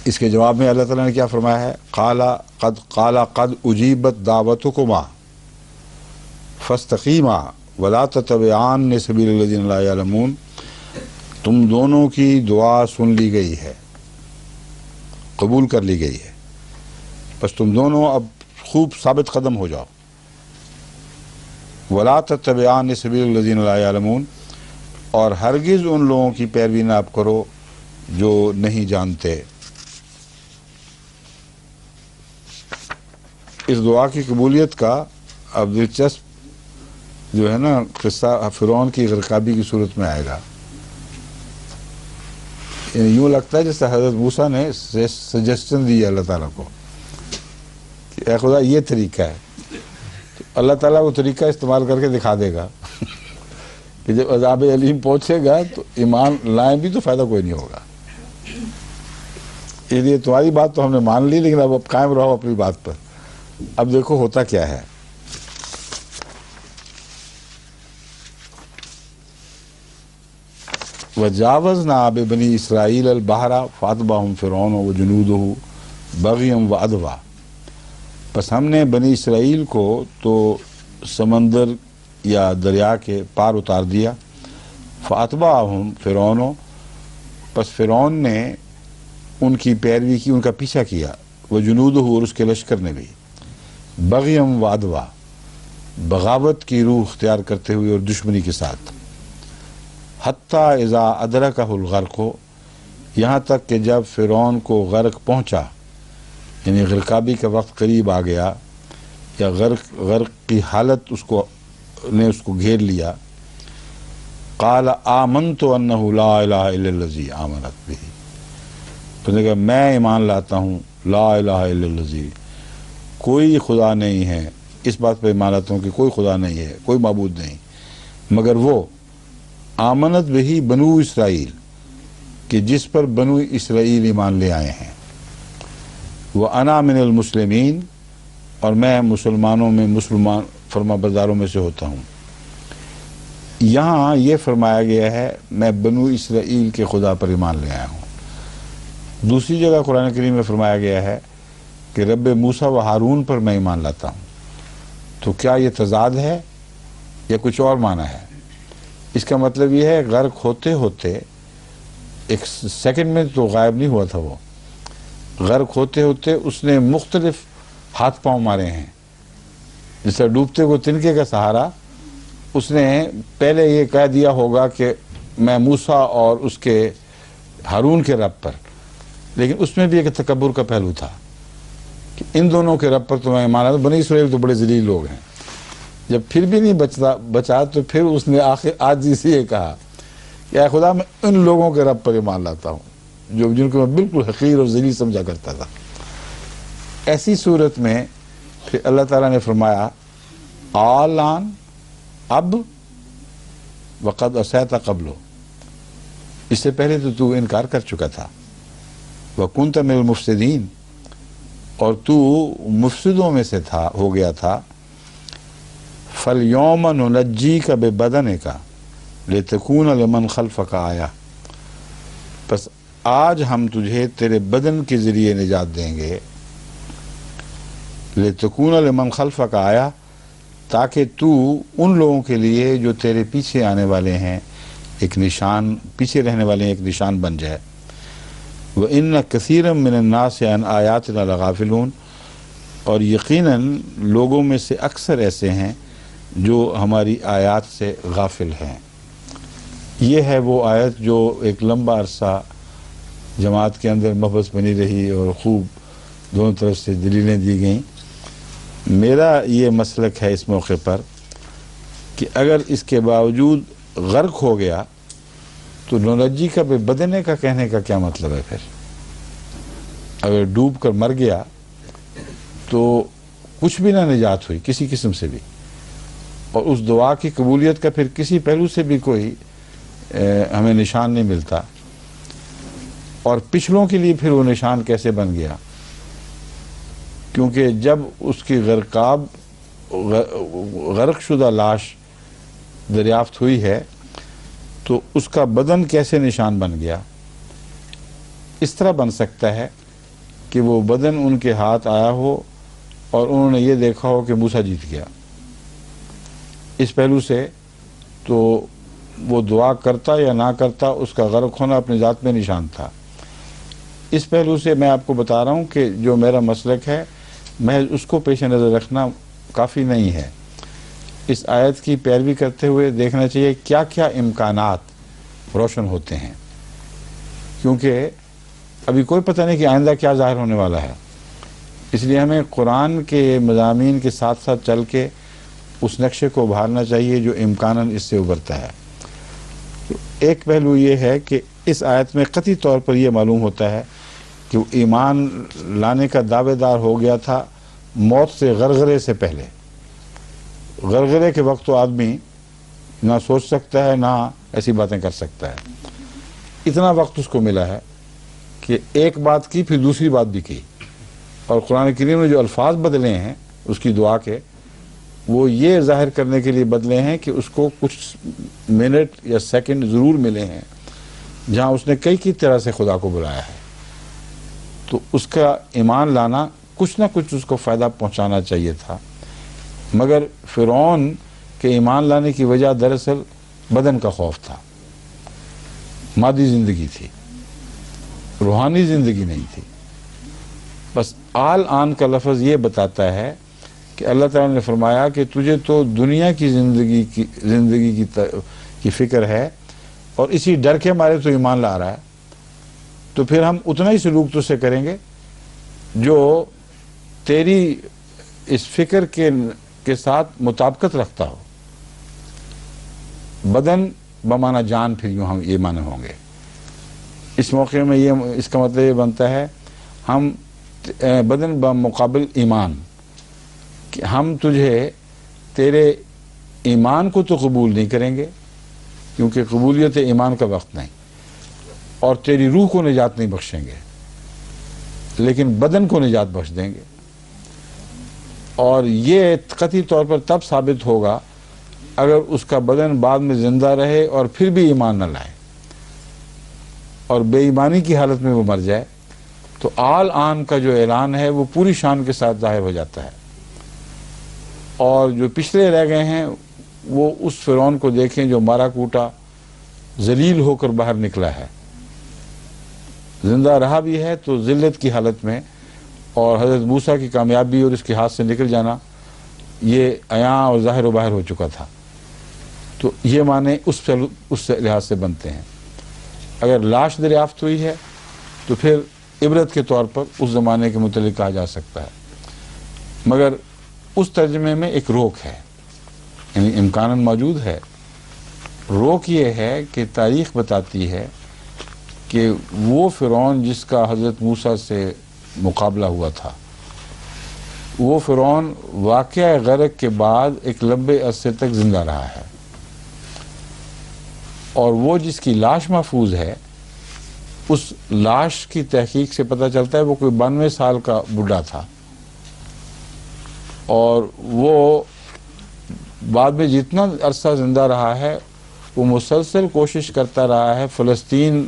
اس کے جواب میں اللہ تعالیٰ نے کیا فرمایا ہے؟ قد اجیبت دعوتکما فاستقیما ولا تتبعان سبیل الذین لا یعلمون، تم دونوں کی دعا سن لی گئی ہے، قبول کر لی گئی ہے، بس تم دونوں اب خوب ثابت قدم ہو جاؤ، ولا تتبعان سبیل الذین لا یعلمون، اور ہرگز ان لوگوں کی پیروی نہ آپ کرو جو نہیں جانتے۔ اس دعا کی قبولیت کا اب دلچسپ جو ہے نا قصہ فرعون کی غرقابی کی صورت میں آئے گا۔ یعنی یوں لگتا ہے جیسے حضرت موسیٰ نے سجیسشن دی اللہ تعالیٰ کو کہ اے خدا یہ طریقہ ہے، تو اللہ تعالیٰ وہ طریقہ استعمال کر کے دکھا دے گا کہ جب عذاب علیم پہنچے گا تو ایمان لائیں بھی تو فائدہ کوئی نہیں ہوگا۔ اس لیے تمہاری بات تو ہم نے مان لی، لیکن اب قائم رہو اپنی بات پر۔ اب دیکھو ہوتا کیا ہے۔ وَجَاوَزْنَا بِبَنِي إِسْرَائِيلَ الْبَحْرَ فَأَتْبَعَهُمْ فِرْعَوْنُ وَجُنُودُهُ بَغْيًا وَعَدْوًا، بس ہم نے بنی اسرائیل کو تو سمندر یا دریا کے پار اتار دیا، فَأَتْبَعَهُمْ فِرْعَوْنُ، پس فرعون نے ان کی پیروی کی، ان کا پیچھا کیا، وَجُنُودُهُ، اور اس کے لشکر نے بھی، بغیًا وعدوا، بغاوت کی روح اختیار کرتے ہوئے اور دشمنی کے ساتھ، حتیٰ اذا ادرکہ الغرق، یہاں تک کہ جب فرعون کو غرق پہنچا، یعنی غرقابی کا وقت قریب آ گیا یا غرق کی حالت اس کو گھیر لیا، قال آمنت انہ لا الہ الا الذی آمنت بہ، تو نے کہا میں ایمان لاتا ہوں لا الہ الا الذی، کوئی خدا نہیں ہے، اس بات پہ ایمان لاتا ہوں کہ کوئی خدا نہیں ہے، کوئی معبود نہیں مگر وہ، آمنت بہی بنو اسرائیل، کہ جس پر بنو اسرائیل ایمان لے آئے ہیں، وَأَنَا مِنَ الْمُسْلِمِينَ، اور میں مسلمانوں میں مسلمان فرما برداروں میں سے ہوتا ہوں۔ یہاں یہ فرمایا گیا ہے میں بنو اسرائیل کے خدا پر ایمان لے آیا ہوں۔ دوسری جگہ قرآن کریم میں فرمایا گیا ہے کہ رب موسیٰ و ہارون پر میں ایمان لاتا ہوں۔ تو کیا یہ تضاد ہے یا کچھ اور معنی ہے؟ اس کا مطلب یہ ہے غرق ہوتے ہوتے ایک سیکنڈ میں تو غائب نہیں ہوا تھا وہ. غرق ہوتے ہوتے اس نے مختلف ہاتھ پاؤں مارے ہیں. جیسے ڈوبتے کو تنکے کا سہارا، اس نے پہلے یہ کہہ دیا ہوگا کہ میں موسیٰ اور اس کے ہارون کے رب پر، لیکن اس میں بھی ایک تکبر کا پہلو تھا کہ ان دونوں کے رب پر تو میں مانا. بنی اسرائیل تو بڑے ذلیل لوگ ہیں. جب پھر بھی نہیں بچا تو پھر اس نے آخر عاجزی سے یہ کہا کہ اے خدا میں ان لوگوں کے رب پر ایمان لاتا ہوں جن کو میں بالکل حقیر اور ذلیل سمجھا کرتا تھا. ایسی صورت میں پھر اللہ تعالیٰ نے فرمایا آلان اب وقد عصیت قبل، اس سے پہلے تو انکار کر چکا تھا. وکنت من المفسدین، اور تو مفسدوں میں سے ہو گیا تھا. فَالْيَوْمَ نُنَجِّيكَ بِبَدَنِكَ لِتَكُونَ لِمَنْ خَلْفَكَ آیَةً، بس آج ہم تجھے تیرے بدن کے ذریعے نجات دیں گے. لِتَكُونَ لِمَنْ خَلْفَكَ آیَةً، تاکہ تو ان لوگوں کے لیے جو تیرے پیچھے آنے والے ہیں ایک نشان، پیچھے رہنے والے ہیں ایک نشان بن جائے. وَإِنَّ كَثِيرًا مِّنَ النَّاسِ عَنْ آیَاتِنَا لَغَافِلُونَ، اور یقیناً لوگوں میں سے اکثر ایسے ہیں جو ہماری آیات سے غافل ہیں. یہ ہے وہ آیت جو ایک لمبا عرصہ جماعت کے اندر محبت بنی رہی اور خوب دونوں طرف سے دلیلیں دی گئیں. میرا یہ مسلک ہے اس موقع پر کہ اگر اس کے باوجود غرق ہو گیا تو نونجی کا بے بدنے کا کہنے کا کیا مطلب ہے؟ پھر اگر ڈوب کر مر گیا تو کچھ بھی نہ نجات ہوئی کسی قسم سے بھی، اور اس دعا کی قبولیت کا پھر کسی پہلو سے بھی کوئی ہمیں نشان نہیں ملتا. اور پچھلوں کے لیے پھر وہ نشان کیسے بن گیا؟ کیونکہ جب اس کی غرق شدہ لاش دریافت ہوئی ہے تو اس کا بدن کیسے نشان بن گیا؟ اس طرح بن سکتا ہے کہ وہ بدن ان کے ہاتھ آیا ہو اور انہوں نے یہ دیکھا ہو کہ موسیٰ جیت گیا. اس پہلو سے تو وہ دعا کرتا یا نہ کرتا اس کا غرق ہونا اپنے ذات میں نشان تھا. اس پہلو سے میں آپ کو بتا رہا ہوں کہ جو میرا مسلک ہے محض اس کو پیش نظر رکھنا کافی نہیں ہے. اس آیت کی پیروی کرتے ہوئے دیکھنا چاہیے کیا کیا امکانات روشن ہوتے ہیں، کیونکہ ابھی کوئی پتہ نہیں کہ آئندہ کیا ظاہر ہونے والا ہے. اس لیے ہمیں قرآن کے مضامین کے ساتھ ساتھ چل کے اس نقشے کو ابھارنا چاہیے جو امکاناً اس سے ابھرتا ہے. ایک پہلو یہ ہے کہ اس آیت میں قطعی طور پر یہ معلوم ہوتا ہے کہ وہ ایمان لانے کا دعوے دار ہو گیا تھا موت سے غرغرے سے پہلے. غرغرے کے وقت تو آدمی نہ سوچ سکتا ہے نہ ایسی باتیں کر سکتا ہے. اتنا وقت اس کو ملا ہے کہ ایک بات کی پھر دوسری بات بھی کی، اور قرآن کریم میں جو الفاظ بدلے ہیں اس کی دعا کے وہ یہ ظاہر کرنے کے لیے بدلے ہیں کہ اس کو کچھ منٹ یا سیکنڈ ضرور ملے ہیں جہاں اس نے کئی طرح سے خدا کو بلایا ہے. تو اس کا ایمان لانا کچھ نہ کچھ اس کو فائدہ پہنچانا چاہیے تھا. مگر فرعون کے ایمان لانے کی وجہ دراصل بدن کا خوف تھا. مادی زندگی تھی، روحانی زندگی نہیں تھی. بس آل آن کا لفظ یہ بتاتا ہے کہ اللہ تعالیٰ نے فرمایا کہ تجھے تو دنیا کی زندگی کی فکر ہے اور اسی ڈر کے مارے تو ایمان لا رہا ہے، تو پھر ہم اتنا ہی سلوک تو سے کریں گے جو تیری اس فکر کے ساتھ مطابقت رکھتا ہو. بدن بمانا جان پھر یوں ہم یہ معنی ہوں گے. اس موقع میں اس کا مطلب یہ بنتا ہے ہم بدن بمقابل ایمان، کہ ہم تجھے تیرے ایمان کو تو قبول نہیں کریں گے کیونکہ قبولیت ایمان کا وقت نہیں، اور تیری روح کو نجات نہیں بخشیں گے، لیکن بدن کو نجات بخش دیں گے. اور یہ قطعی طور پر تب ثابت ہوگا اگر اس کا بدن بعد میں زندہ رہے اور پھر بھی ایمان نہ لائے اور بے ایمانی کی حالت میں وہ مر جائے، تو آل آن کا جو اعلان ہے وہ پوری شان کے ساتھ ظاہر ہو جاتا ہے. اور جو پچھلے رہ گئے ہیں وہ اس فرعون کو دیکھیں جو مارا کوٹا ذلیل ہو کر باہر نکلا ہے، زندہ رہا بھی ہے تو ذلت کی حالت میں، اور حضرت موسیٰ کی کامیابی اور اس کے ہاتھ سے نکل جانا یہ عیاں اور ظاہر و باہر ہو چکا تھا. تو یہ معنی اس لحاظ سے بنتے ہیں. اگر لاش دریافت ہوئی ہے تو پھر عبرت کے طور پر اس زمانے کے متعلق کہا جا سکتا ہے، مگر اس ترجمے میں ایک روک ہے، یعنی امکاناً موجود ہے. روک یہ ہے کہ تاریخ بتاتی ہے کہ وہ فرعون جس کا حضرت موسیٰ سے مقابلہ ہوا تھا، وہ فرعون واقعہ غرق کے بعد ایک لمبے عرصے تک زندہ رہا ہے، اور وہ جس کی لاش محفوظ ہے اس لاش کی تحقیق سے پتہ چلتا ہے وہ کوئی 92 سال کا بڈھا تھا، اور وہ بعد میں جتنا عرصہ زندہ رہا ہے وہ مسلسل کوشش کرتا رہا ہے فلسطین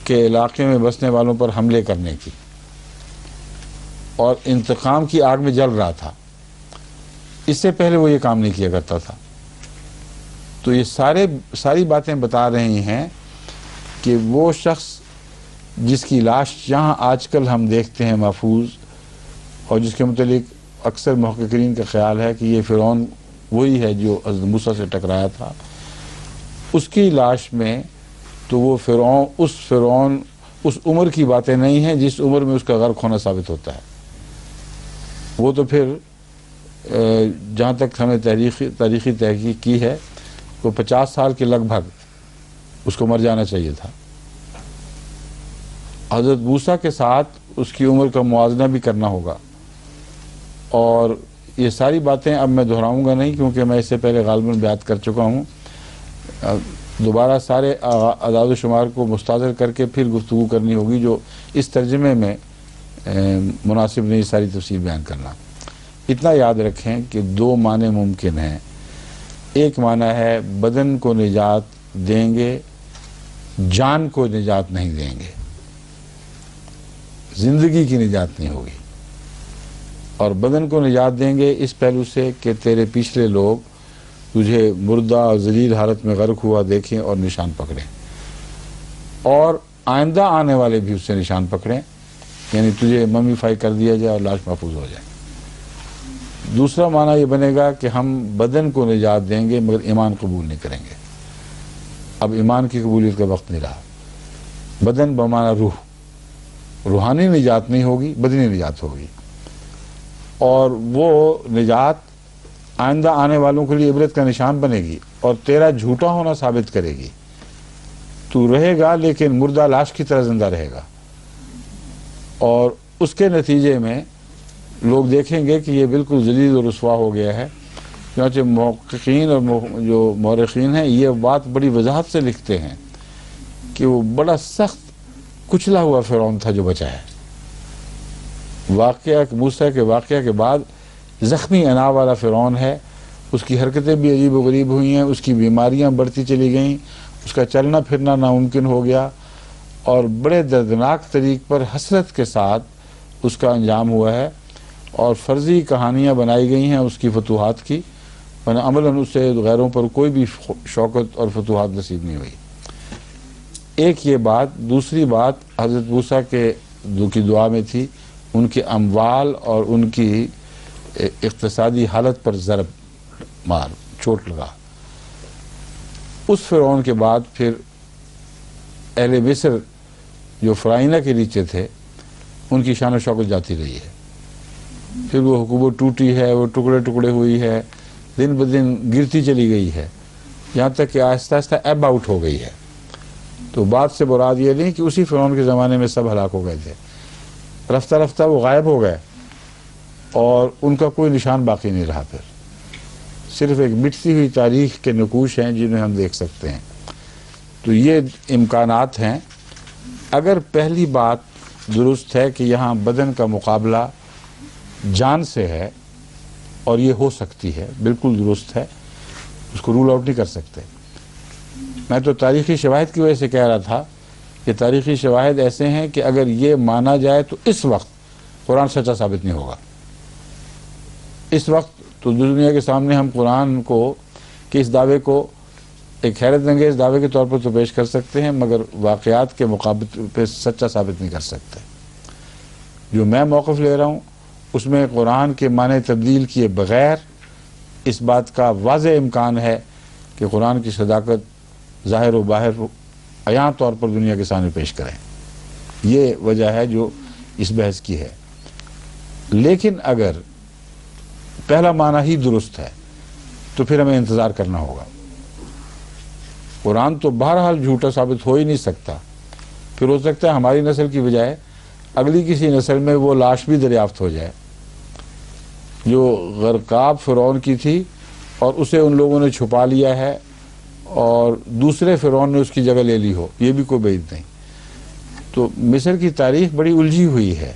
کے علاقے میں بسنے والوں پر حملے کرنے کی، اور انتقام کی آگ میں جل رہا تھا. اس سے پہلے وہ یہ کام نہیں کیا کرتا تھا. تو یہ ساری باتیں بتا رہی ہیں کہ وہ شخص جس کی لاش جہاں آج کل ہم دیکھتے ہیں محفوظ، اور جس کے متعلق اکثر محققین کا خیال ہے کہ یہ فرعون وہی ہے جو حضرت موسیٰ سے ٹکرایا تھا، اس کی لاش میں تو وہ فرعون اس عمر کی باتیں نہیں ہیں جس عمر میں اس کا غرق ہونا ثابت ہوتا ہے. وہ تو پھر جہاں تک ہمیں تاریخی تحقیق کی ہے وہ 50 سال کے لگ بھگ اس کو مر جانا چاہیے تھا. حضرت موسیٰ کے ساتھ اس کی عمر کا موازنہ بھی کرنا ہوگا، اور یہ ساری باتیں اب میں دہراؤں گا نہیں کیونکہ میں اس سے پہلے غالباً بیان کر چکا ہوں. دوبارہ سارے اعداد و شمار کو مستحضر کر کے پھر گفتگو کرنی ہوگی جو اس ترجمے میں مناسب نہیں ساری تفصیل بیان کرنا. اتنا یاد رکھیں کہ 2 معنی ممکن ہیں. ایک معنی ہے بدن کو نجات دیں گے، جان کو نجات نہیں دیں گے، زندگی کی نجات نہیں ہوگی. اور بدن کو نجات دیں گے اس پہلو سے کہ تیرے پچھلے لوگ تجھے مردہ اور ذلیل حالت میں غرق ہوا دیکھیں اور نشان پکڑیں، اور آئندہ آنے والے بھی اس سے نشان پکڑیں، یعنی تجھے ممیفائی کر دیا جائے اور لاش محفوظ ہو جائے. دوسرا معنی یہ بنے گا کہ ہم بدن کو نجات دیں گے مگر ایمان قبول نہیں کریں گے. اب ایمان کی قبولیت کا وقت نہیں رہا. بدن بمعنی روح، روحانی نجات نہیں ہوگی، بدنی نجات ہوگی، اور وہ نجات آئندہ آنے والوں کے لیے عبرت کا نشان بنے گی اور تیرا جھوٹا ہونا ثابت کرے گی. تو رہے گا لیکن مردہ لاش کی طرح زندہ رہے گا، اور اس کے نتیجے میں لوگ دیکھیں گے کہ یہ بالکل ذلیل و رسوا ہو گیا ہے. چنانچہ محققین اور جو مورخین ہیں یہ بات بڑی وضاحت سے لکھتے ہیں کہ وہ بڑا سخت کچلا ہوا فرعون تھا جو بچا ہے. موسیٰ کے واقعہ کے بعد زخمی انا والا فرعون ہے. اس کی حرکتیں بھی عجیب و غریب ہوئی ہیں، اس کی بیماریاں بڑھتی چلی گئیں، اس کا چلنا پھرنا ناممکن ہو گیا، اور بڑے دردناک طریق پر حسرت کے ساتھ اس کا انجام ہوا ہے، اور فرضی کہانیاں بنائی گئی ہیں اس کی فتوحات کی، ورنہ عملاً اس سے غیروں پر کوئی بھی شوکت اور فتوحات نصیب نہیں ہوئی. ایک یہ بات. دوسری بات حضرت موسیٰ کی دعا میں تھی ان کے اموال اور ان کی اقتصادی حالت پر ضرب مار چوٹ لگا. اس فرعون کے بعد پھر اہل مصر جو فرعونہ کے نیچے تھے ان کی شان و شوکت جاتی رہی ہے. پھر وہ حکومت ٹوٹی ہے، وہ ٹکڑے ٹکڑے ہوئی ہے، دن بدن گرتی چلی گئی ہے، یہاں تک کہ آہستہ آہستہ ایب آؤٹ ہو گئی ہے. تو بات سے مراد یہ نہیں کہ اسی فرعون کے زمانے میں سب ہلاک ہو گئے تھے. رفتہ رفتہ وہ غائب ہو گئے اور ان کا کوئی نشان باقی نہیں رہا. پھر صرف ایک مٹتی ہوئی تاریخ کے نقوش ہیں جنہیں ہم دیکھ سکتے ہیں. تو یہ امکانات ہیں. اگر پہلی بات درست ہے کہ یہاں بدن کا مقابلہ جان سے ہے اور یہ ہو سکتی ہے، بالکل درست ہے، اس کو رول آؤٹ نہیں کر سکتے. میں تو تاریخی شواہد کی وجہ سے کہہ رہا تھا کہ تاریخی شواہد ایسے ہیں کہ اگر یہ مانا جائے تو اس وقت قرآن سچا ثابت نہیں ہوگا. اس وقت تو دنیا کے سامنے ہم قرآن کو کہ اس دعوے کو ایک حیرت انگیز دعوے کے طور پر تو پیش کر سکتے ہیں، مگر واقعات کے مقابل پہ سچا ثابت نہیں کر سکتے۔ جو میں موقف لے رہا ہوں اس میں قرآن کے معنی تبدیل کیے بغیر اس بات کا واضح امکان ہے کہ قرآن کی صداقت ظاہر و باہر عیاں طور پر دنیا کے سامنے پیش کریں۔ یہ وجہ ہے جو اس بحث کی ہے۔ لیکن اگر پہلا معنی ہی درست ہے تو پھر ہمیں انتظار کرنا ہوگا۔ قرآن تو بہرحال جھوٹا ثابت ہو ہی نہیں سکتا، پھر ہو سکتا ہے ہماری نسل کی بجائے اگلی کسی نسل میں وہ لاش بھی دریافت ہو جائے جو غرقاب فرعون کی تھی اور اسے ان لوگوں نے چھپا لیا ہے اور دوسرے فرعون نے اس کی جگہ لے لی ہو، یہ بھی کوئی بعید نہیں۔ تو مصر کی تاریخ بڑی الجھی ہوئی ہے،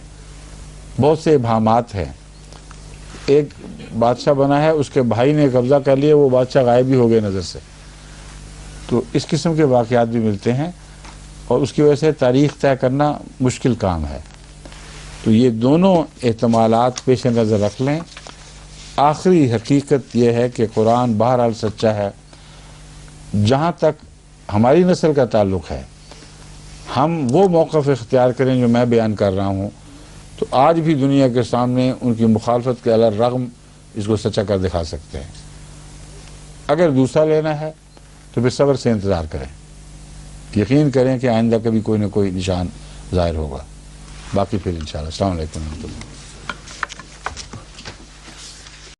بہت سے ابہامات ہیں۔ ایک بادشاہ بنا ہے، اس کے بھائی نے قبضہ کر لیا، وہ بادشاہ غائب بھی ہو گئے نظر سے۔ تو اس قسم کے واقعات بھی ملتے ہیں اور اس کی وجہ سے تاریخ طے کرنا مشکل کام ہے۔ تو یہ دونوں احتمالات پیش نظر رکھ لیں۔ آخری حقیقت یہ ہے کہ قرآن بہرحال سچا ہے۔ جہاں تک ہماری نسل کا تعلق ہے، ہم وہ موقف اختیار کریں جو میں بیان کر رہا ہوں تو آج بھی دنیا کے سامنے ان کی مخالفت کے علی الرغم اس کو سچا کر دکھا سکتے ہیں۔ اگر دوسرا لینا ہے تو پھر صبر سے انتظار کریں، یقین کریں کہ آئندہ کبھی کوئی نہ کوئی نشان ظاہر ہوگا۔ باقی پھر انشاءاللہ۔ السلام علیکم ورحمۃ اللہ۔